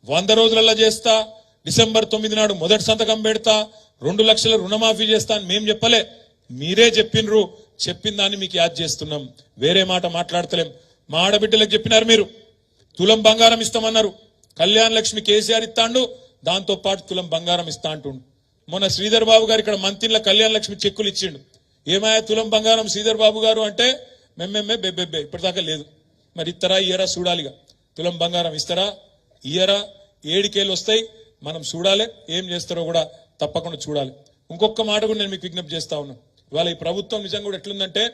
100 రోజులలో చేస్తా, డిసెంబర్ 9 నాడు మొదటి సంతకం పెడతా, 2 లక్షల రుణమాఫీ చేస్తా అని మేం చెప్పలే, మీరే చెప్పినరు. చెప్పిన దాన్ని మీకు యాద్ చేస్తున్నాం, వేరే మాట మాట్లాడతలేం. మా ఆడబిడ్డలకు చెప్పినారు, మీరు తులం బంగారం ఇస్తామన్నారు. కళ్యాణ లక్ష్మి కేసీఆర్ ఇస్తాండు, దాంతో పాటు తులం బంగారం ఇస్తా అంటుండు. మొన్న శ్రీధర్ బాబు గారు ఇక్కడ మంత్రిల కళ్యాణ లక్ష్మి చెక్కులు ఇచ్చిండు. ఏమాయా తులం బంగారం శ్రీధర్ బాబు గారు అంటే మెమ్మెమ్మే బెబ్బెబ్బే ఇప్పటిదాకా లేదు. మరి ఇస్తారా ఇయ్యరా చూడాలిగా. తులం బంగారం ఇస్తారా ఇయ్యరా, 7 వస్తాయి, మనం చూడాలి. ఏం చేస్తారో కూడా తప్పకుండా చూడాలి. ఇంకొక మాట కూడా నేను మీకు విజ్ఞప్తి చేస్తా ఉన్నా. ఇవాళ ఈ ప్రభుత్వం నిజంగా కూడా ఎట్లుందంటే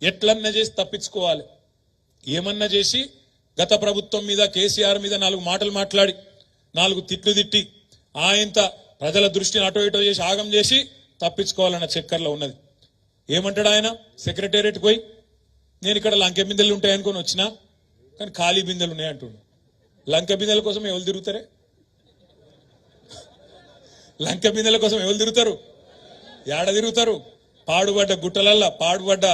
ఎట్లన్నా చేసి తప్పించుకోవాలి. ఏమన్నా చేసి గత ప్రభుత్వం మీద కేసీఆర్ మీద 4 మాటలు మాట్లాడి 4 తిట్లు తిట్టి ఆయంత ప్రజల దృష్టిని అటో ఇటో చేసి ఆగం చేసి తప్పించుకోవాలన్న చక్కర్లో ఉన్నది. ఏమంటాడు ఆయన? సెక్రటేరియట్ పోయి నేను ఇక్కడ లంకె బిందెలు ఉంటాయనుకొని వచ్చినా కానీ ఖాళీ బిందెలు ఉన్నాయంటుండు. లంకె బిందెల కోసం ఎవరు తిరుగుతారే? లంకె బిందెల కోసం ఎవరు తిరుగుతారు? ఏడ తిరుగుతారు? పాడుబడ్డ గుట్టలల్లా, పాడుబడ్డ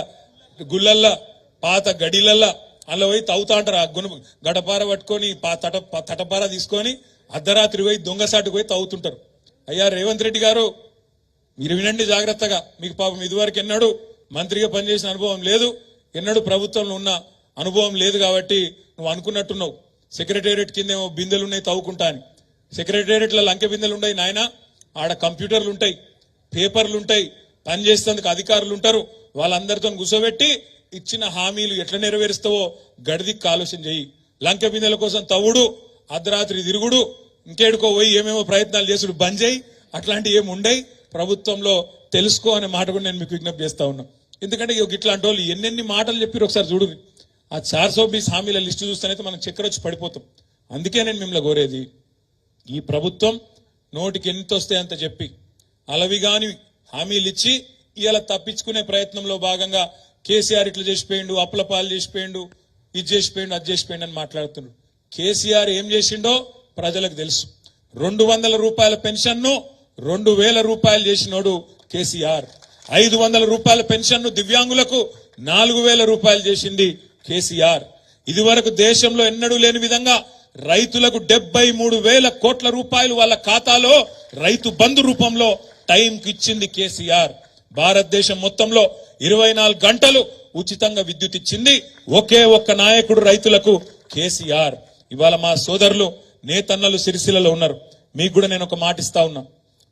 గుళ్ళల్లా, పాత గడిలల్లా అలా పోయి తవ్వుతా అంటారు. ఆ గడపార పట్టుకొని తటపార తీసుకొని అర్ధరాత్రి పోయి దొంగసాటుకు పోయి తవ్వుతుంటారు. అయ్యా రేవంత్ రెడ్డి గారు, మీరు వినండి జాగ్రత్తగా. మీకు పాపం ఇదివరకు ఎన్నడూ మంత్రిగా పనిచేసిన అనుభవం లేదు, ఎన్నడూ ప్రభుత్వంలో ఉన్న అనుభవం లేదు కాబట్టి నువ్వు అనుకున్నట్టున్నావు సెక్రటేరియట్ కిందేమో బిందెలు ఉన్నాయి తవ్వుకుంటా అని. సెక్రటేరియట్లో లంకె బిందెలు ఉన్నాయి నాయన, ఆడ కంప్యూటర్లు ఉంటాయి, పేపర్లు ఉంటాయి, పనిచేసేందుకు అధికారులు ఉంటారు. వాళ్ళందరితో కూర్చోబెట్టి ఇచ్చిన హామీలు ఎట్లా నెరవేరుస్తావో గడిదిక్కు ఆలోచన చెయ్యి. లంకె బిందెల కోసం తవ్వుడు, అర్ధరాత్రి తిరుగుడు, ఇంకేడుకో పోయి ఏమేమో ప్రయత్నాలు చేసుడు బంద్ చేయి. అట్లాంటి ఏమి ఉండయి ప్రభుత్వంలో, తెలుసుకో అనే మాట కూడా నేను మీకు విజ్ఞప్తి చేస్తా ఉన్నా. ఎందుకంటే ఇట్లాంటి వాళ్ళు ఎన్నెన్ని మాటలు చెప్పారు ఒకసారి చూడు. ఆ 420 హామీల లిస్టు చూస్తేనైతే మనం చక్కెర వచ్చి పడిపోతాం. అందుకే నేను మిమ్మల్ని కోరేది, ఈ ప్రభుత్వం నోటికి ఎంత వస్తే అంత చెప్పి అలవిగాని హామీలు ఇచ్చి ఇలా తప్పించుకునే ప్రయత్నంలో భాగంగా కేసీఆర్ ఇట్లా చేసిపోయిండు, అప్పుల పాలు చేసిపోయిండు, ఇది చేసిపోయిండు, అది చేసిపోయిండు అని మాట్లాడుతున్నాడు. కేసీఆర్ ఏం చేసిండో ప్రజలకు తెలుసు. 200 రూపాయల పెన్షన్ ను 2000 రూపాయలు చేసినోడు కేసీఆర్. 500 రూపాయల పెన్షన్ ను దివ్యాంగులకు 4000 రూపాయలు చేసింది కేసీఆర్. ఇదివరకు దేశంలో ఎన్నడూ లేని విధంగా రైతులకు 73,000 కోట్ల రూపాయలు వాళ్ళ ఖాతాలో రైతు బంధు రూపంలో టైంకి ఇచ్చింది కేసీఆర్. భారతదేశం మొత్తంలో 24 గంటలు ఉచితంగా విద్యుత్ ఇచ్చింది ఒకే ఒక్క నాయకుడు రైతులకు, కేసీఆర్. ఇవాళ మా సోదరులు నేతన్నలు సిరిసిల్లలో ఉన్నారు. మీకు కూడా నేను ఒక మాట ఇస్తా ఉన్నా,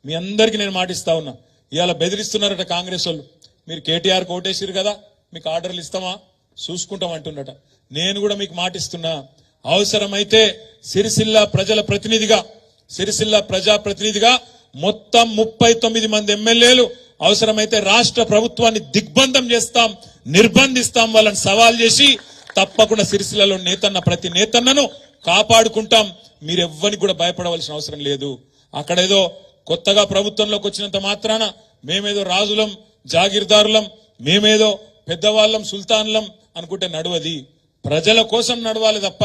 మీ అందరికీ నేను మాట ఇస్తా ఉన్నా. ఇవాళ బెదిరిస్తున్నారట కాంగ్రెస్ వాళ్ళు. మీరు కేటీఆర్ కోటేసిరు కదా, మీకు ఆర్డర్లు ఇస్తామా, చూసుకుంటాం అంటున్నట. నేను కూడా మీకు మాట ఇస్తున్నా, అవసరమైతే సిరిసిల్ల ప్రజల ప్రతినిధిగా, సిరిసిల్ల ప్రజా ప్రతినిధిగా మొత్తం 39 మంది ఎమ్మెల్యేలు అవసరమైతే రాష్ట్ర ప్రభుత్వాన్ని దిగ్బంధం చేస్తాం, నిర్బంధిస్తాం, వాళ్ళని సవాల్ చేసి తప్పకుండా సిరిసిల్లలో నేతన్న ప్రతి నేతన్నను కాపాడుకుంటాం. మీరెవ్వరికి కూడా భయపడవలసిన అవసరం లేదు. అక్కడేదో కొత్తగా ప్రభుత్వంలోకి వచ్చినంత మాత్రాన మేమేదో రాజులం, జాగీర్దారులం, మేమేదో పెద్దవాళ్ళం, సుల్తాన్లం అనుకుంటే నడవది. ప్రజల కోసం నడవాలి తప్ప,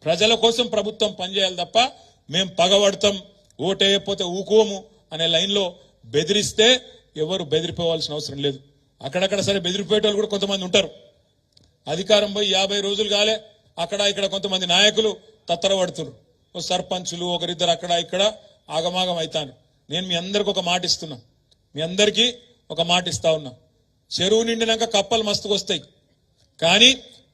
ప్రజల కోసం ప్రభుత్వం పనిచేయాలి తప్ప మేం పగబడతాం, ఓటేయకపోతే ఊకోము అనే లైన్లో బెదిరిస్తే ఎవరు బెదిరిపోవాల్సిన అవసరం లేదు. అక్కడక్కడ సరే బెదిరిపోయేటోళ్ళు కూడా కొంతమంది ఉంటారు. అధికారం పోయి 50 రోజులు కాలే, అక్కడ ఇక్కడ కొంతమంది నాయకులు తత్తరపడుతున్నారు. ఓ సర్పంచులు ఒకరిద్దరు అక్కడ ఇక్కడ ఆగమాగం అవుతాను. నేను మీ అందరికి ఒక మాట ఇస్తున్నా, మీ అందరికీ ఒక మాట ఇస్తా ఉన్నా. చెరువు నిండినాక కప్పలు మస్తుకు వస్తాయి, కానీ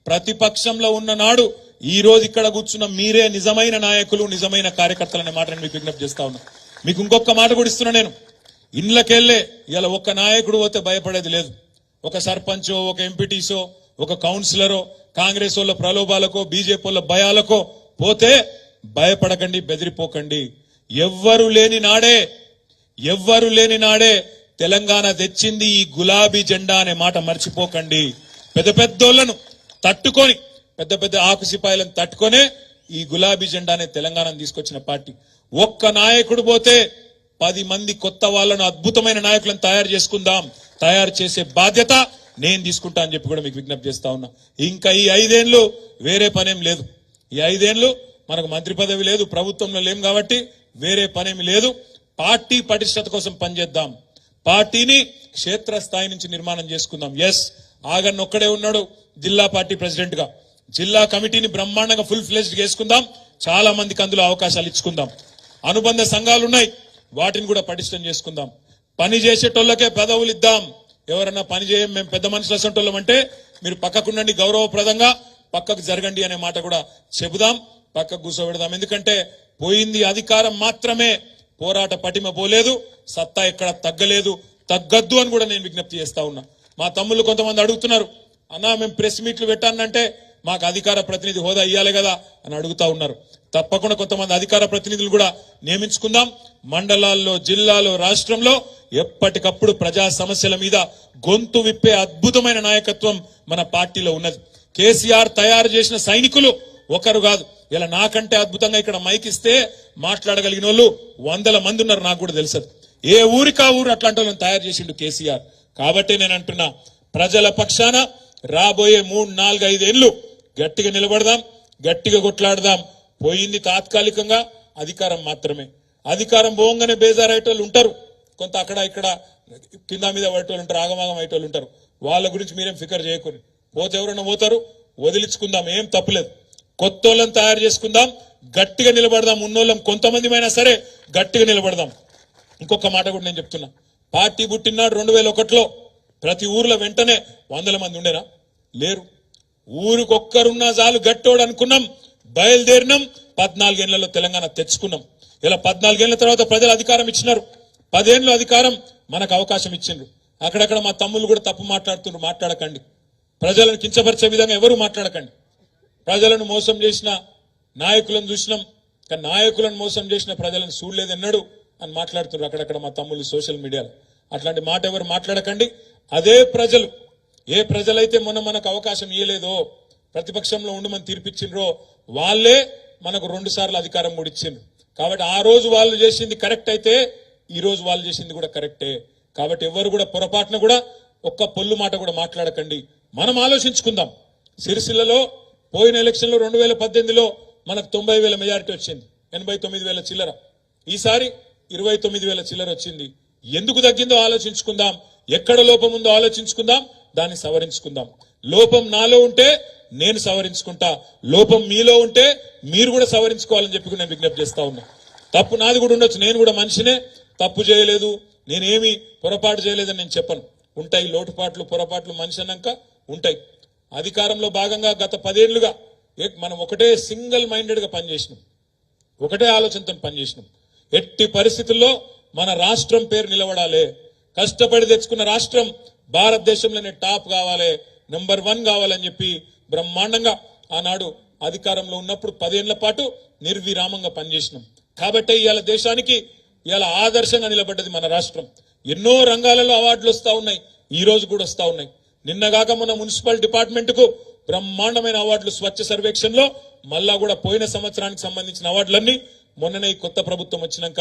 ప్రతిపక్షంలో ఉన్న నాడు ఈ రోజు ఇక్కడ కూర్చున్న మీరే నిజమైన నాయకులు, నిజమైన కార్యకర్తలు అనే మాట నేను మీకు విజ్ఞప్తి చేస్తా ఉన్నా. మీకు ఇంకొక మాట కూడా ఇస్తున్నా. నేను ఇండ్లకెళ్లే ఇలా ఒక్క నాయకుడు పోతే భయపడేది లేదు. ఒక సర్పంచో, ఒక ఎంపీటీసో, ఒక కౌన్సిలరో కాంగ్రెస్ వాళ్ళ ప్రలోభాలకో, బీజేపీ వాళ్ళ భయాలకో పోతే భయపడకండి, బెదిరిపోకండి. ఎవ్వరు లేని నాడే తెలంగాణ తెచ్చింది ఈ గులాబీ జెండా అనే మాట మర్చిపోకండి. పెద్ద పెద్దోళ్లను తట్టుకొని, పెద్ద పెద్ద ఆకుసిపాయలను తట్టుకొనే ఈ గులాబీ జెండానే తెలంగాణను తీసుకొచ్చిన పార్టీ. ఒక్క నాయకుడు పోతే 10 మంది కొత్త వాళ్ళను, అద్భుతమైన నాయకులను తయారు చేసుకుందాం. తయారు చేసే బాధ్యత నేను తీసుకుంటా అని చెప్పి కూడా మీకు విజ్ఞప్తి చేస్తా ఉన్నా. ఇంకా ఈ 5 ఏళ్లు వేరే పనేం లేదు. ఈ 5 ఏళ్లు మనకు మంత్రి పదవి లేదు, ప్రభుత్వంలో లేం కాబట్టి వేరే పనేమి లేదు. పార్టీ పటిష్టత కోసం పనిచేద్దాం. పార్టీని క్షేత్రస్థాయి నుంచి నిర్మాణం చేసుకుందాం. ఎస్, ఆగన్ ఒక్కడే ఉన్నాడు జిల్లా పార్టీ ప్రెసిడెంట్ గా. జిల్లా కమిటీని బ్రహ్మాండంగా ఫుల్ ఫ్లెజ్డ్ చేసుకుందాం. చాలా మందికి అందులో అవకాశాలు ఇచ్చుకుందాం. అనుబంధ సంఘాలు ఉన్నాయి, వాటిని కూడా పటిష్టం చేసుకుందాం. పని చేసేటోళ్ళకే పదవులు ఇద్దాం. ఎవరన్నా పని చేయం, మేము పెద్ద మనుషులు అసంటోళ్ళం అంటే మీరు పక్కకుండండి, గౌరవప్రదంగా పక్కకు జరగండి అనే మాట కూడా చెబుదాం. పక్కకు కూర్చోబెడదాం. ఎందుకంటే పోయింది అధికారం మాత్రమే, పోరాట పటిమ పోలేదు, సత్తా ఎక్కడ తగ్గలేదు, తగ్గద్దు అని కూడా నేను విజ్ఞప్తి చేస్తా ఉన్నా. మా తమ్ముళ్ళు కొంతమంది అడుగుతున్నారు, అన్నా మేము ప్రెస్ మీట్లు పెట్టానంటే మాకు అధికార ప్రతినిధి హోదా ఇయ్యాలి కదా అని అడుగుతా ఉన్నారు. తప్పకుండా కొంతమంది అధికార ప్రతినిధులు కూడా నియమించుకుందాం. మండలాల్లో, జిల్లాలో, రాష్ట్రంలో ఎప్పటికప్పుడు ప్రజా సమస్యల మీద గొంతు విప్పే అద్భుతమైన నాయకత్వం మన పార్టీలో ఉన్నది. కేసీఆర్ తయారు చేసిన సైనికులు ఒకరు కాదు. ఇలా నాకంటే అద్భుతంగా ఇక్కడ మైక్ ఇస్తే మాట్లాడగలిగిన వాళ్ళు 100 మంది ఉన్నారు. నాకు కూడా తెలుసు. ఏ ఊరికా ఊరు అట్లాంటి వాళ్ళని తయారు చేసిండు కేసీఆర్. కాబట్టి నేను అంటున్నా, ప్రజల పక్షాన రాబోయే 3, 4, 5 ఏళ్లు గట్టిగా నిలబడదాం, గట్టిగా కొట్లాడదాం. పోయింది తాత్కాలికంగా అధికారం మాత్రమే. అధికారం పోగానే బేజారయ్యేటోళ్ళు ఉంటారు, కొంత అక్కడ ఇక్కడ కింద మీద పడేటోళ్ళు ఉంటారు, ఆగమాగం అయ్యేటోళ్ళు ఉంటారు. వాళ్ళ గురించి మీరేం ఫికర్ చేయకూడదు. పోతే ఎవరైనా పోతారు, వదిలించుకుందాం, ఏం తప్పులేదు. కొత్త వాళ్ళని తయారు చేసుకుందాం, గట్టిగా నిలబడదాం. ఉన్నోళ్ళం కొంతమందిమైనా సరే గట్టిగా నిలబడదాం. ఇంకొక మాట కూడా నేను చెప్తున్నా, పార్టీ పుట్టినాడు 2001లో ప్రతి ఊర్లో వెంటనే 100 మంది ఉండేనా? లేరు. ఊరికొక్కరున్నా చాలు గట్టోడు అనుకున్నాం, బయలుదేరినాం. 14 ఏళ్లలో తెలంగాణ తెచ్చుకున్నాం. ఇలా 14 ఏళ్ల తర్వాత ప్రజలు అధికారం ఇచ్చినారు. 10 ఏళ్ళు అధికారం మనకు అవకాశం ఇచ్చిండ్రు. అక్కడక్కడ మా తమ్ముళ్ళు కూడా తప్పు మాట్లాడుతున్నారు. మాట్లాడకండి, ప్రజలను కించపరిచే విధంగా ఎవరు మాట్లాడకండి. ప్రజలను మోసం చేసిన నాయకులను చూసినాం, కానీ నాయకులను మోసం చేసిన ప్రజలను చూడలేదన్నాడు అని మాట్లాడుతున్నారు అక్కడక్కడ మా తమ్ముళ్ళు సోషల్ మీడియాలో. అట్లాంటి మాట ఎవరు మాట్లాడకండి. అదే ప్రజలు, ఏ ప్రజలైతే మొన్న మనకు అవకాశం ఇయ్యలేదో, ప్రతిపక్షంలో ఉండమని తీర్పిచ్చిండ్రో, వాళ్ళే మనకు 2 సార్లు అధికారం కూడా ఇచ్చిండ్రు. కాబట్టి ఆ రోజు వాళ్ళు చేసింది కరెక్ట్ అయితే ఈ రోజు వాళ్ళు చేసింది కూడా కరెక్టే. కాబట్టి ఎవరు కూడా పొరపాటున కూడా ఒక్క పొల్లు మాట కూడా మాట్లాడకండి. మనం ఆలోచించుకుందాం. సిరిసిల్లలో పోయిన ఎలక్షన్ లో 2018లో మనకు 90,000 మెజారిటీ వచ్చింది, 89,000 చిల్లర. ఈసారి 29,000 చిల్లర వచ్చింది. ఎందుకు తగ్గిందో ఆలోచించుకుందాం, ఎక్కడ లోపం ఉందో ఆలోచించుకుందాం, దాన్ని సవరించుకుందాం. లోపం నాలో ఉంటే నేను సవరించుకుంటా, లోపం మీలో ఉంటే మీరు కూడా సవరించుకోవాలని చెప్పి నేను విజ్ఞప్తి చేస్తా ఉన్నా. తప్పు నాది కూడా ఉండొచ్చు, నేను కూడా మనిషినే, తప్పు చేయలేదు, నేనేమి పొరపాటు చేయలేదని నేను చెప్పను. ఉంటాయి లోటుపాట్లు, పొరపాట్లు, మనిషి అన్నాక ఉంటాయి. అధికారంలో భాగంగా గత 10 ఏళ్లుగా మనం ఒకటే సింగిల్ మైండెడ్ గా పనిచేసినాం, ఒకటే ఆలోచనతో పనిచేసినాం. ఎట్టి పరిస్థితుల్లో మన రాష్ట్రం పేరు నిలబడాలి, కష్టపడి తెచ్చుకున్న రాష్ట్రం భారతదేశంలోనే టాప్ కావాలి, నెంబర్ 1 కావాలని చెప్పి బ్రహ్మాండంగా ఆనాడు అధికారంలో ఉన్నప్పుడు 10 ఏళ్ల పాటు నిర్విరామంగా పనిచేసినాం. కాబట్టి ఇవాళ దేశానికి ఇవాళ ఆదర్శంగా నిలబడ్డది మన రాష్ట్రం. ఎన్నో రంగాలలో అవార్డులు వస్తా ఉన్నాయి, ఈ రోజు కూడా వస్తా ఉన్నాయి. నిన్నగాక మన మున్సిపల్ డిపార్ట్మెంట్ కు బ్రహ్మాండమైన అవార్డులు స్వచ్ఛ సర్వేక్షణ్ లో, మళ్ళా కూడా పోయిన సంవత్సరానికి సంబంధించిన అవార్డులన్నీ మొన్ననే ఈ కొత్త ప్రభుత్వం వచ్చినాక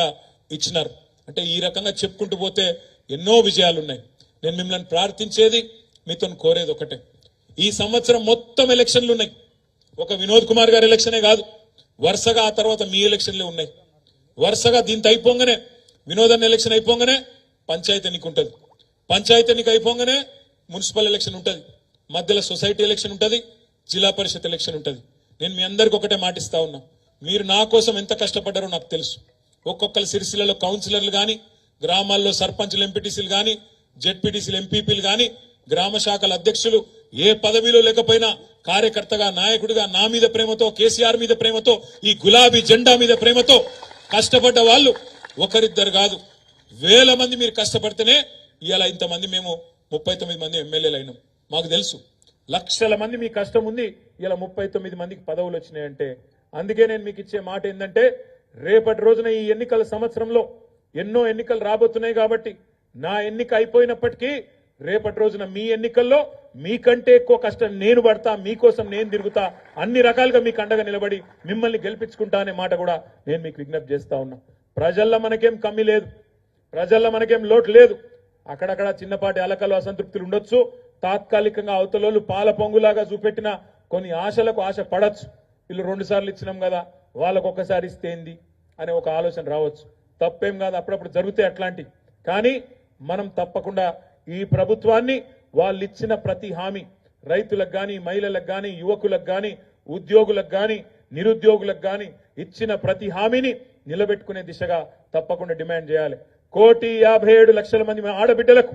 ఇచ్చినారు. అంటే ఈ రకంగా చెప్పుకుంటూ పోతే ఎన్నో విజయాలు ఉన్నాయి. నేను మిమ్మల్ని ప్రార్థించేది, మీతో కోరేది ఒకటే, ఈ సంవత్సరం మొత్తం ఎలక్షన్లు ఉన్నాయి. ఒక వినోద్ కుమార్ గారి ఎలక్షనే కాదు, వరుసగా ఆ తర్వాత మీ ఎలక్షన్లే ఉన్నాయి. వరుసగా దీంతో అయిపోగానే, వినోదన్ ఎలక్షన్ అయిపోగానే పంచాయతీ ఎన్నిక ఉంటుంది, పంచాయతీ ఎన్నిక అయిపోగానే మున్సిపల్ ఎలక్షన్ ఉంటుంది, మధ్యలో సొసైటీ ఎలక్షన్ ఉంటుంది, జిల్లా పరిషత్ ఎలక్షన్ ఉంటుంది. నేను మీ అందరికి ఒకటే మాటిస్తా ఉన్నా, మీరు నా కోసం ఎంత కష్టపడ్డారో నాకు తెలుసు. ఒక్కొక్కరు సిరిసిల్లలో కౌన్సిలర్లు కానీ, గ్రామాల్లో సర్పంచ్లు, ఎంపీటీసీలు కానీ, జెడ్పీటీసీలు, ఎంపీపీలు కానీ, గ్రామ శాఖల అధ్యక్షులు, ఏ పదవిలో లేకపోయినా కార్యకర్తగా, నాయకుడిగా నా మీద ప్రేమతో, కేసీఆర్ మీద ప్రేమతో, ఈ గులాబీ జెండా మీద ప్రేమతో కష్టపడ్డ వాళ్ళు ఒకరిద్దరు కాదు, వేల మంది మీరు కష్టపడితేనే ఇవాళ ఇంతమంది మేము 39 మంది ఎమ్మెల్యేలు అయినాం. మాకు తెలుసు లక్షల మంది మీ కష్టం ఉంది, ఇలా 39 మందికి పదవులు వచ్చినాయంటే. అందుకే నేను మీకు ఇచ్చే మాట ఏంటంటే, రేపటి రోజున ఈ ఎన్నికల సంవత్సరంలో ఎన్నో ఎన్నికలు రాబోతున్నాయి కాబట్టి, నా ఎన్నిక అయిపోయినప్పటికీ రేపటి రోజున మీ ఎన్నికల్లో మీకంటే ఎక్కువ కష్టం నేను పడతా, మీకోసం నేను తిరుగుతా, అన్ని రకాలుగా మీకు అండగా నిలబడి మిమ్మల్ని గెలిపించుకుంటా అనే మాట కూడా నేను మీకు విజ్ఞప్తి చేస్తా ఉన్నా. ప్రజల్లో మనకేం కమ్మి లేదు, ప్రజల్లో మనకేం లోటు లేదు. అక్కడక్కడ చిన్నపాటి అలకలు, అసంతృప్తులు ఉండొచ్చు. తాత్కాలికంగా అవతలోళ్ళు పాల పొంగులాగా చూపెట్టిన కొన్ని ఆశలకు ఆశ పడచ్చు. వీళ్ళు 2 సార్లు ఇచ్చినాం కదా, వాళ్ళకు ఒక్కసారి ఇస్తేంది అనే ఒక ఆలోచన రావచ్చు. తప్పేం కాదు, అప్పుడప్పుడు జరుగుతాయి అట్లాంటివి. కానీ మనం తప్పకుండా ఈ ప్రభుత్వాన్ని వాళ్ళు ఇచ్చిన ప్రతి హామీ, రైతులకు కానీ, మహిళలకు కానీ, యువకులకు కానీ, ఉద్యోగులకు కానీ, నిరుద్యోగులకు కానీ ఇచ్చిన ప్రతి హామీని నిలబెట్టుకునే దిశగా తప్పకుండా డిమాండ్ చేయాలి. 1,57,00,000 మంది ఆడబిడ్డలకు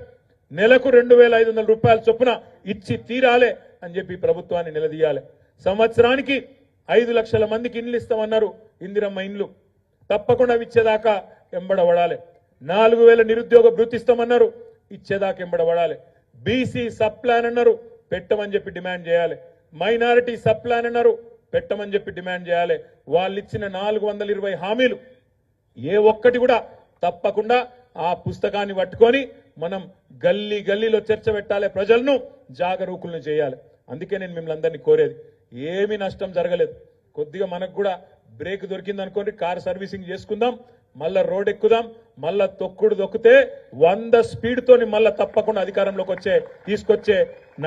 నెలకు 2,500 రూపాయల చొప్పున ఇచ్చి తీరాలే అని చెప్పి ప్రభుత్వాన్ని నిలదీయాలి. సంవత్సరానికి 5 లక్షల మందికి ఇండ్లు ఇస్తామన్నారు, ఇందిరమ్మ ఇండ్లు తప్పకుండా ఇచ్చేదాకా ఎంబడబడాలి. 4,000 నిరుద్యోగ భృతి ఇస్తామన్నారు, ఇచ్చేదాకా ఎంబడబడాలి. బీసీ సబ్ ప్లాన్ అన్నారు, పెట్టమని చెప్పి డిమాండ్ చేయాలి. మైనారిటీ సబ్ ప్లాన్ అన్నారు, పెట్టమని చెప్పి డిమాండ్ చేయాలి. వాళ్ళు ఇచ్చిన 420 హామీలు ఏ ఒక్కటి కూడా తప్పకుండా ఆ పుస్తకాన్ని పట్టుకొని మనం గల్లీ గల్లీలో చర్చ పెట్టాలి, ప్రజలను జాగరూకులను చేయాలి. అందుకే నేను మిమ్మల్ని అందరినీ కోరేది, ఏమీ నష్టం జరగలేదు. కొద్దిగా మనకు కూడా బ్రేక్ దొరికింది అనుకోండి, కార్ సర్వీసింగ్ చేసుకుందాం, మళ్ళా రోడ్ ఎక్కుదాం, మళ్ళా తొక్కుడు దొక్కితే 100 స్పీడ్ తోని మళ్ళా తప్పకుండా అధికారంలోకి తీసుకొచ్చే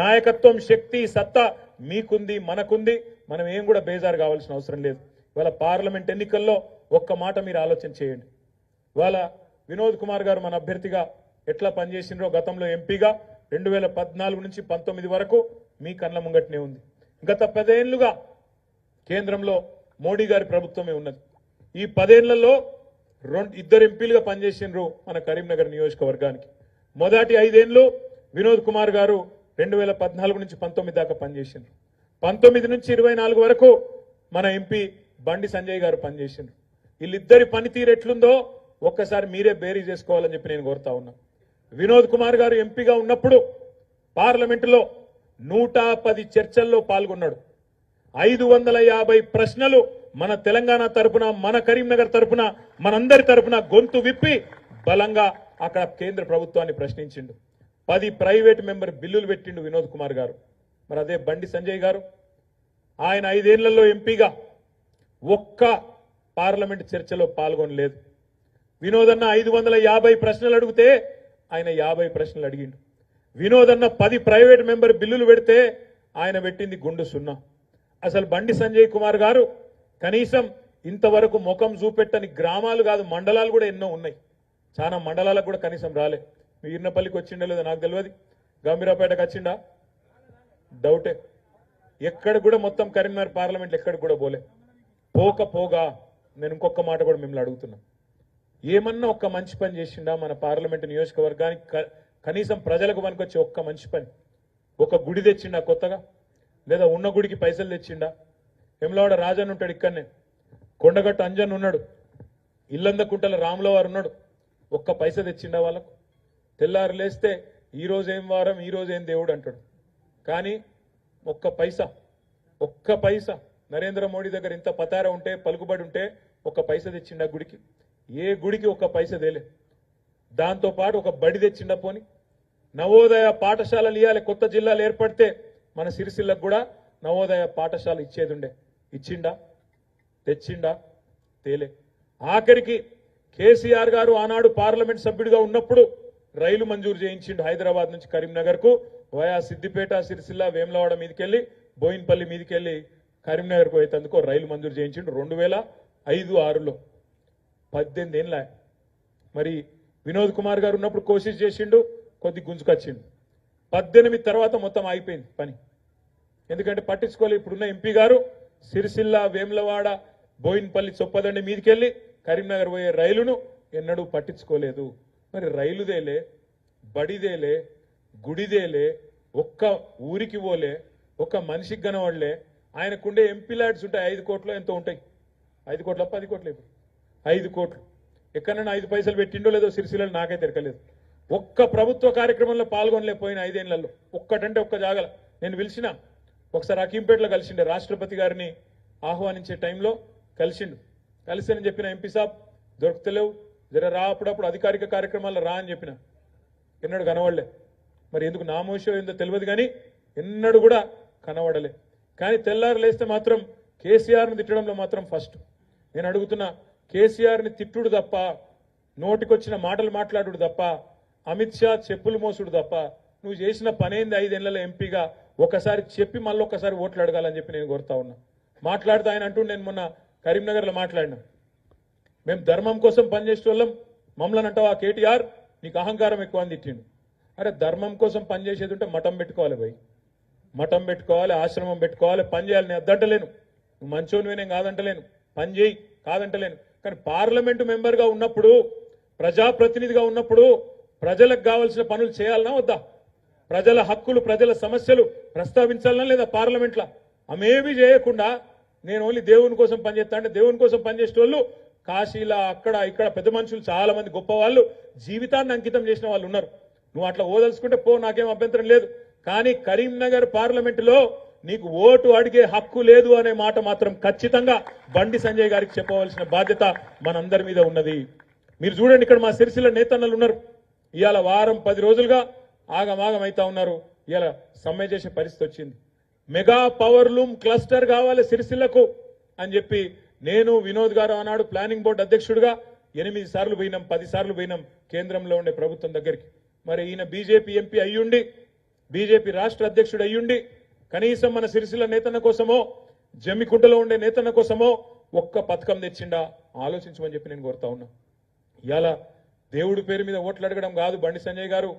నాయకత్వం, శక్తి, సత్తా మీకుంది, మనకుంది. మనం ఏం కూడా బేజారు కావాల్సిన అవసరం లేదు. ఇవాళ పార్లమెంట్ ఎన్నికల్లో ఒక్క మాట మీరు ఆలోచన చేయండి. ఇవాళ వినోద్ కుమార్ గారు మన అభ్యర్థిగా ఎట్లా పనిచేసినరో, గతంలో ఎంపీగా 2014 నుంచి 19 వరకు మీ కళ్ళ ముంగట్నే ఉంది. గత 10 ఏళ్లుగా కేంద్రంలో మోడీ గారి ప్రభుత్వమే ఉన్నది. ఈ 10 ఏళ్లలో 2 ఎంపీలుగా పనిచేసినారు మన కరీంనగర్ నియోజకవర్గానికి. మొదటి 5 ఏళ్లు వినోద్ కుమార్ గారు 2014 నుంచి 19 దాకా పనిచేసినారు. 19 నుంచి 24 వరకు మన ఎంపీ బండి సంజయ్ గారు పనిచేసినారు. వీళ్ళిద్దరి పనితీరు ఎట్లుందో ఒక్కసారి మీరే బేరీ చేసుకోవాలని చెప్పి నేను కోరుతా ఉన్నా. వినోద్ కుమార్ గారు ఎంపీగా ఉన్నప్పుడు పార్లమెంటులో 110 చర్చల్లో పాల్గొన్నాడు. 550 ప్రశ్నలు మన తెలంగాణ తరపున, మన కరీంనగర్ తరపున, మనందరి తరపున గొంతు విప్పి బలంగా అక్కడ కేంద్ర ప్రభుత్వాన్ని ప్రశ్నించిండు. 10 ప్రైవేట్ మెంబర్ బిల్లులు పెట్టిండు వినోద్ కుమార్ గారు. మరి అదే బండి సంజయ్ గారు, ఆయన 5 ఏళ్లలో ఎంపీగా ఒక్క పార్లమెంట్ చర్చలో పాల్గొనలేదు. వినోదన్న 550 ప్రశ్నలు అడిగితే ఆయన 50 ప్రశ్నలు అడిగిండు. వినోదన్న 10 ప్రైవేట్ మెంబర్ బిల్లులు పెడితే ఆయన పెట్టింది గుండు 0. అసలు బండి సంజయ్ కుమార్ గారు కనీసం ఇంతవరకు ముఖం చూపెట్టని గ్రామాలు కాదు మండలాలు కూడా ఎన్నో ఉన్నాయి. చాలా మండలాలకు కూడా కనీసం రాలే. ఈర్నపల్లికి వచ్చిండో లేదో నాకు తెలియదు, గంభీరాపేటకు వచ్చిండా డౌటే. ఎక్కడ కూడా మొత్తం కరీంనగర్ పార్లమెంట్ ఎక్కడ కూడా పోగా నేను ఇంకొక మాట కూడా మిమ్మల్ని అడుగుతున్నా, ఏమన్నా ఒక్క మంచి పని చేసిండా మన పార్లమెంట్ నియోజకవర్గానికి? కనీసం ప్రజలకు పనికొచ్చే ఒక్క మంచి పని, ఒక గుడి తెచ్చిండా కొత్తగా, లేదా ఉన్న గుడికి పైసలు తెచ్చిండా? వెమ్లవాడ రాజన్ ఉంటాడు ఇక్కడనే, కొండగట్టు అంజన్ ఉన్నాడు, ఇల్లందకుంటల రాముల వారు ఉన్నాడు, ఒక్క పైస తెచ్చిండా వాళ్ళకు? తెల్లారు లేస్తే ఈ రోజు ఏం వారం, ఈ రోజు ఏం దేవుడు అంటాడు, కానీ ఒక్క పైస నరేంద్ర మోడీ దగ్గర ఇంత పతార ఉంటే, పలుకుబడి ఉంటే ఒక్క పైస తెచ్చిండా గుడికి? ఏ గుడికి ఒక్క పైస తేలే. దాంతో పాటు ఒక బడి తెచ్చిండా? పోని నవోదయ పాఠశాలలు ఇవ్వాలి. కొత్త జిల్లాలు ఏర్పడితే మన సిరిసిల్లకు కూడా నవోదయ పాఠశాల ఇచ్చేది ఉండే, ఇచ్చిండా? తెచ్చిండా? తేలే. ఆఖరికి కేసీఆర్ గారు ఆనాడు పార్లమెంట్ సభ్యుడిగా ఉన్నప్పుడు రైలు మంజూరు చేయించిండు హైదరాబాద్ నుంచి కరీంనగర్ కు, వయా సిద్దిపేట, సిరిసిల్ల, వేములవాడ మీదకెళ్లి, బోయిన్పల్లి మీదకెళ్లి కరీంనగర్ కు పోయేందుకు రైలు మంజూరు చేయించిండు 2005-6లో. 18 ఏళ్ళ. మరి వినోద్ కుమార్ గారు ఉన్నప్పుడు కోషిష్ చేసిండు, కొద్ది గుంజుకొచ్చిండు. 18 తర్వాత మొత్తం అయిపోయింది పని. ఎందుకంటే పట్టించుకోలేదు. ఇప్పుడున్న ఎంపీ గారు సిరిసిల్ల, వేములవాడ, బోయిన్పల్లి, చొప్పదండి మీదకెళ్లి కరీంనగర్ పోయే రైలును ఎన్నడూ పట్టించుకోలేదు. మరి రైలుదేలే, బడిదేలే, గుడిదేలే, ఒక్క ఊరికి పోలే, ఒక్క మనిషికి కనవాళ్లే. ఆయనకుండే ఎంపీ ల్యాడ్స్ ఉంటాయి 5 కోట్లు ఎంతో ఉంటాయి. 5 కోట్ల 10 కోట్లు, ఇప్పుడు 5 కోట్లు. ఎక్కడైనా 5 పైసలు పెట్టిండో లేదో సిరిసిల్లలో నాకే తెరకలేదు. ఒక్క ప్రభుత్వ కార్యక్రమంలో పాల్గొనలేకపోయిన 5 ఏళ్లలో, ఒక్కటంటే ఒక్క జాగల. నేను పిలిచిన ఒకసారి అకీంపేటలో కలిసిండే, రాష్ట్రపతి గారిని ఆహ్వానించే టైంలో కలిసి చెప్పిన, ఎంపీ సాబ్ దొరుకుతలేవు, జర రా, అప్పుడప్పుడు అధికారిక కార్యక్రమాల్లో రా అని చెప్పిన. ఎన్నడూ కనవడలే. మరి ఎందుకు నామోషో ఏందో తెలియదు, కానీ ఎన్నడూ కూడా కనబడలే. కానీ తెల్లారు లేస్తే మాత్రం కేసీఆర్ని తిట్టడంలో మాత్రం ఫస్ట్. నేను అడుగుతున్నా, కేసీఆర్ని తిట్టుడు తప్ప, నోటికొచ్చిన మాటలు మాట్లాడుడు తప్ప, అమిత్ షా చెప్పులు మోసుడు తప్ప నువ్వు చేసిన పనేంది 5 ఏళ్లలో ఎంపీగా? ఒకసారి చెప్పి మళ్ళీ ఒక్కసారి ఓట్లు అడగాలని చెప్పి నేను కోరుతా ఉన్నా. మాట్లాడుతూ ఆయన అంటూ, నేను మొన్న కరీంనగర్లో మాట్లాడినా, మేము ధర్మం కోసం పనిచేసే వాళ్ళం, మమ్మల్ని అంటావా కేటీఆర్, నీకు అహంకారం ఎక్కువ అని తిట్టిండు. అరే ధర్మం కోసం పనిచేసేది ఉంటే మఠం పెట్టుకోవాలి భయ్, మఠం పెట్టుకోవాలి, ఆశ్రమం పెట్టుకోవాలి, పని చేయాలి. నేను అద్దంటలేను, నువ్వు మంచోనివే, నేను కాదంటలేను, పని చేయి కాదంటలేను. కానీ పార్లమెంటు మెంబర్గా ఉన్నప్పుడు, ప్రజాప్రతినిధిగా ఉన్నప్పుడు ప్రజలకు కావాల్సిన పనులు చేయాలనా వద్దా? ప్రజల హక్కులు, ప్రజల సమస్యలు ప్రస్తావించాలనా లేదా పార్లమెంట్లో? అమేమీ చేయకుండా నేను ఓన్లీ దేవుని కోసం పనిచేస్తా అంటే, దేవుని కోసం పనిచేసే వాళ్ళు కాశీలా, అక్కడ ఇక్కడ పెద్ద మనుషులు, చాలా మంది గొప్ప వాళ్ళు, జీవితాన్ని అంకితం చేసిన వాళ్ళు ఉన్నారు. నువ్వు అట్లా ఓదలుచుకుంటే పో, నాకేం అభ్యంతరం లేదు. కానీ కరీంనగర్ పార్లమెంటులో నీకు ఓటు అడిగే హక్కు లేదు అనే మాట మాత్రం ఖచ్చితంగా బండి సంజయ్ గారికి చెప్పవలసిన బాధ్యత మనందరి మీద ఉన్నది. మీరు చూడండి, ఇక్కడ మా సిరిసిల్ల నేతన్నలు ఉన్నారు, ఇవాళ వారం 10 రోజులుగా ఆగమాగం అవుతా ఉన్నారు. ఇవాళ సమ్మె చేసే పరిస్థితి వచ్చింది. మెగా పవర్ లూమ్ క్లస్టర్ కావాలి సిరిసిల్లకు అని చెప్పి నేను, వినోద్ గారు ఆనాడు ప్లానింగ్ బోర్డు అధ్యక్షుడిగా 8 సార్లు పోయినాం, 10 సార్లు పోయినాం కేంద్రంలో ఉండే ప్రభుత్వం దగ్గరికి. మరి ఈయన బీజేపీ ఎంపీ అయ్యుండి, బీజేపీ రాష్ట్ర అధ్యక్షుడు అయ్యుండి, కనీసం మన సిరిసిల్ల నేతన్న కోసమో, జమ్మికుంటలో ఉండే నేతన్న కోసమో ఒక్క పథకం తెచ్చిండా? ఆలోచించమని చెప్పి నేను కోరుతా ఉన్నా. ఇవాళ దేవుడి పేరు మీద ఓట్లు అడగడం కాదు బండి సంజయ్ గారు,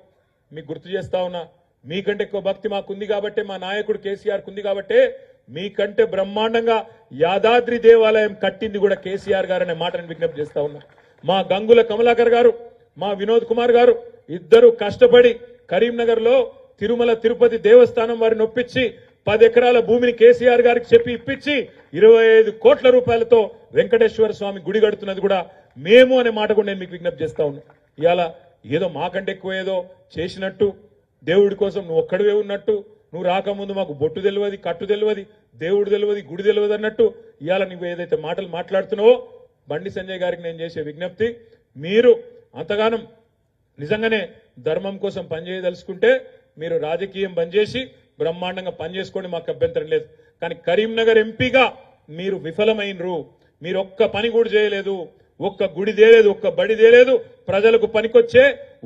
మీకు గుర్తు చేస్తా ఉన్నా, మీకంటే ఎక్కువ భక్తి మాకుంది కాబట్టే, మా నాయకుడు కేసీఆర్ కుంది కాబట్టే, మీకంటే బ్రహ్మాండంగా యాదాద్రి దేవాలయం కట్టింది కూడా కేసీఆర్ గారు అనే మాటను విజ్ఞప్తి చేస్తా ఉన్నా. మా గంగుల కమలాకర్ గారు, మా వినోద్ కుమార్ గారు ఇద్దరు కష్టపడి కరీంనగర్ లో తిరుమల తిరుపతి దేవస్థానం వారిని ఒప్పించి 10 ఎకరాల భూమిని కేసీఆర్ గారికి చెప్పి ఇప్పించి 25 కోట్ల రూపాయలతో వెంకటేశ్వర స్వామి గుడి కడుతున్నది కూడా మేము అనే మాట కూడా నేను మీకు విజ్ఞప్తి చేస్తా ఉన్నా. ఇవాళ ఏదో మాకంటే ఎక్కువ ఏదో చేసినట్టు, దేవుడి కోసం నువ్వు ఒక్కడివే ఉన్నట్టు, నువ్వు రాకముందు మాకు బొట్టు తెలియదు, కట్టు తెలియదు, దేవుడు తెలియదు, గుడి తెలియదు అన్నట్టు ఇవాళ నువ్వు ఏదైతే మాటలు మాట్లాడుతున్నావో, బండి సంజయ్ గారికి నేను చేసే విజ్ఞప్తి, మీరు అంతగానం నిజంగానే ధర్మం కోసం పనిచేయదలుచుకుంటే మీరు రాజకీయం బంద్ చేసి బ్రహ్మాండంగా పనిచేసుకోండి, మాకు అభ్యంతరం లేదు. కానీ కరీంనగర్ ఎంపీగా మీరు విఫలమైనరు. మీరు ఒక్క పని కూడా చేయలేదు, ఒక్క గుడి దేలేదు, ఒక్క బడి దేలేదు, ప్రజలకు పనికొచ్చే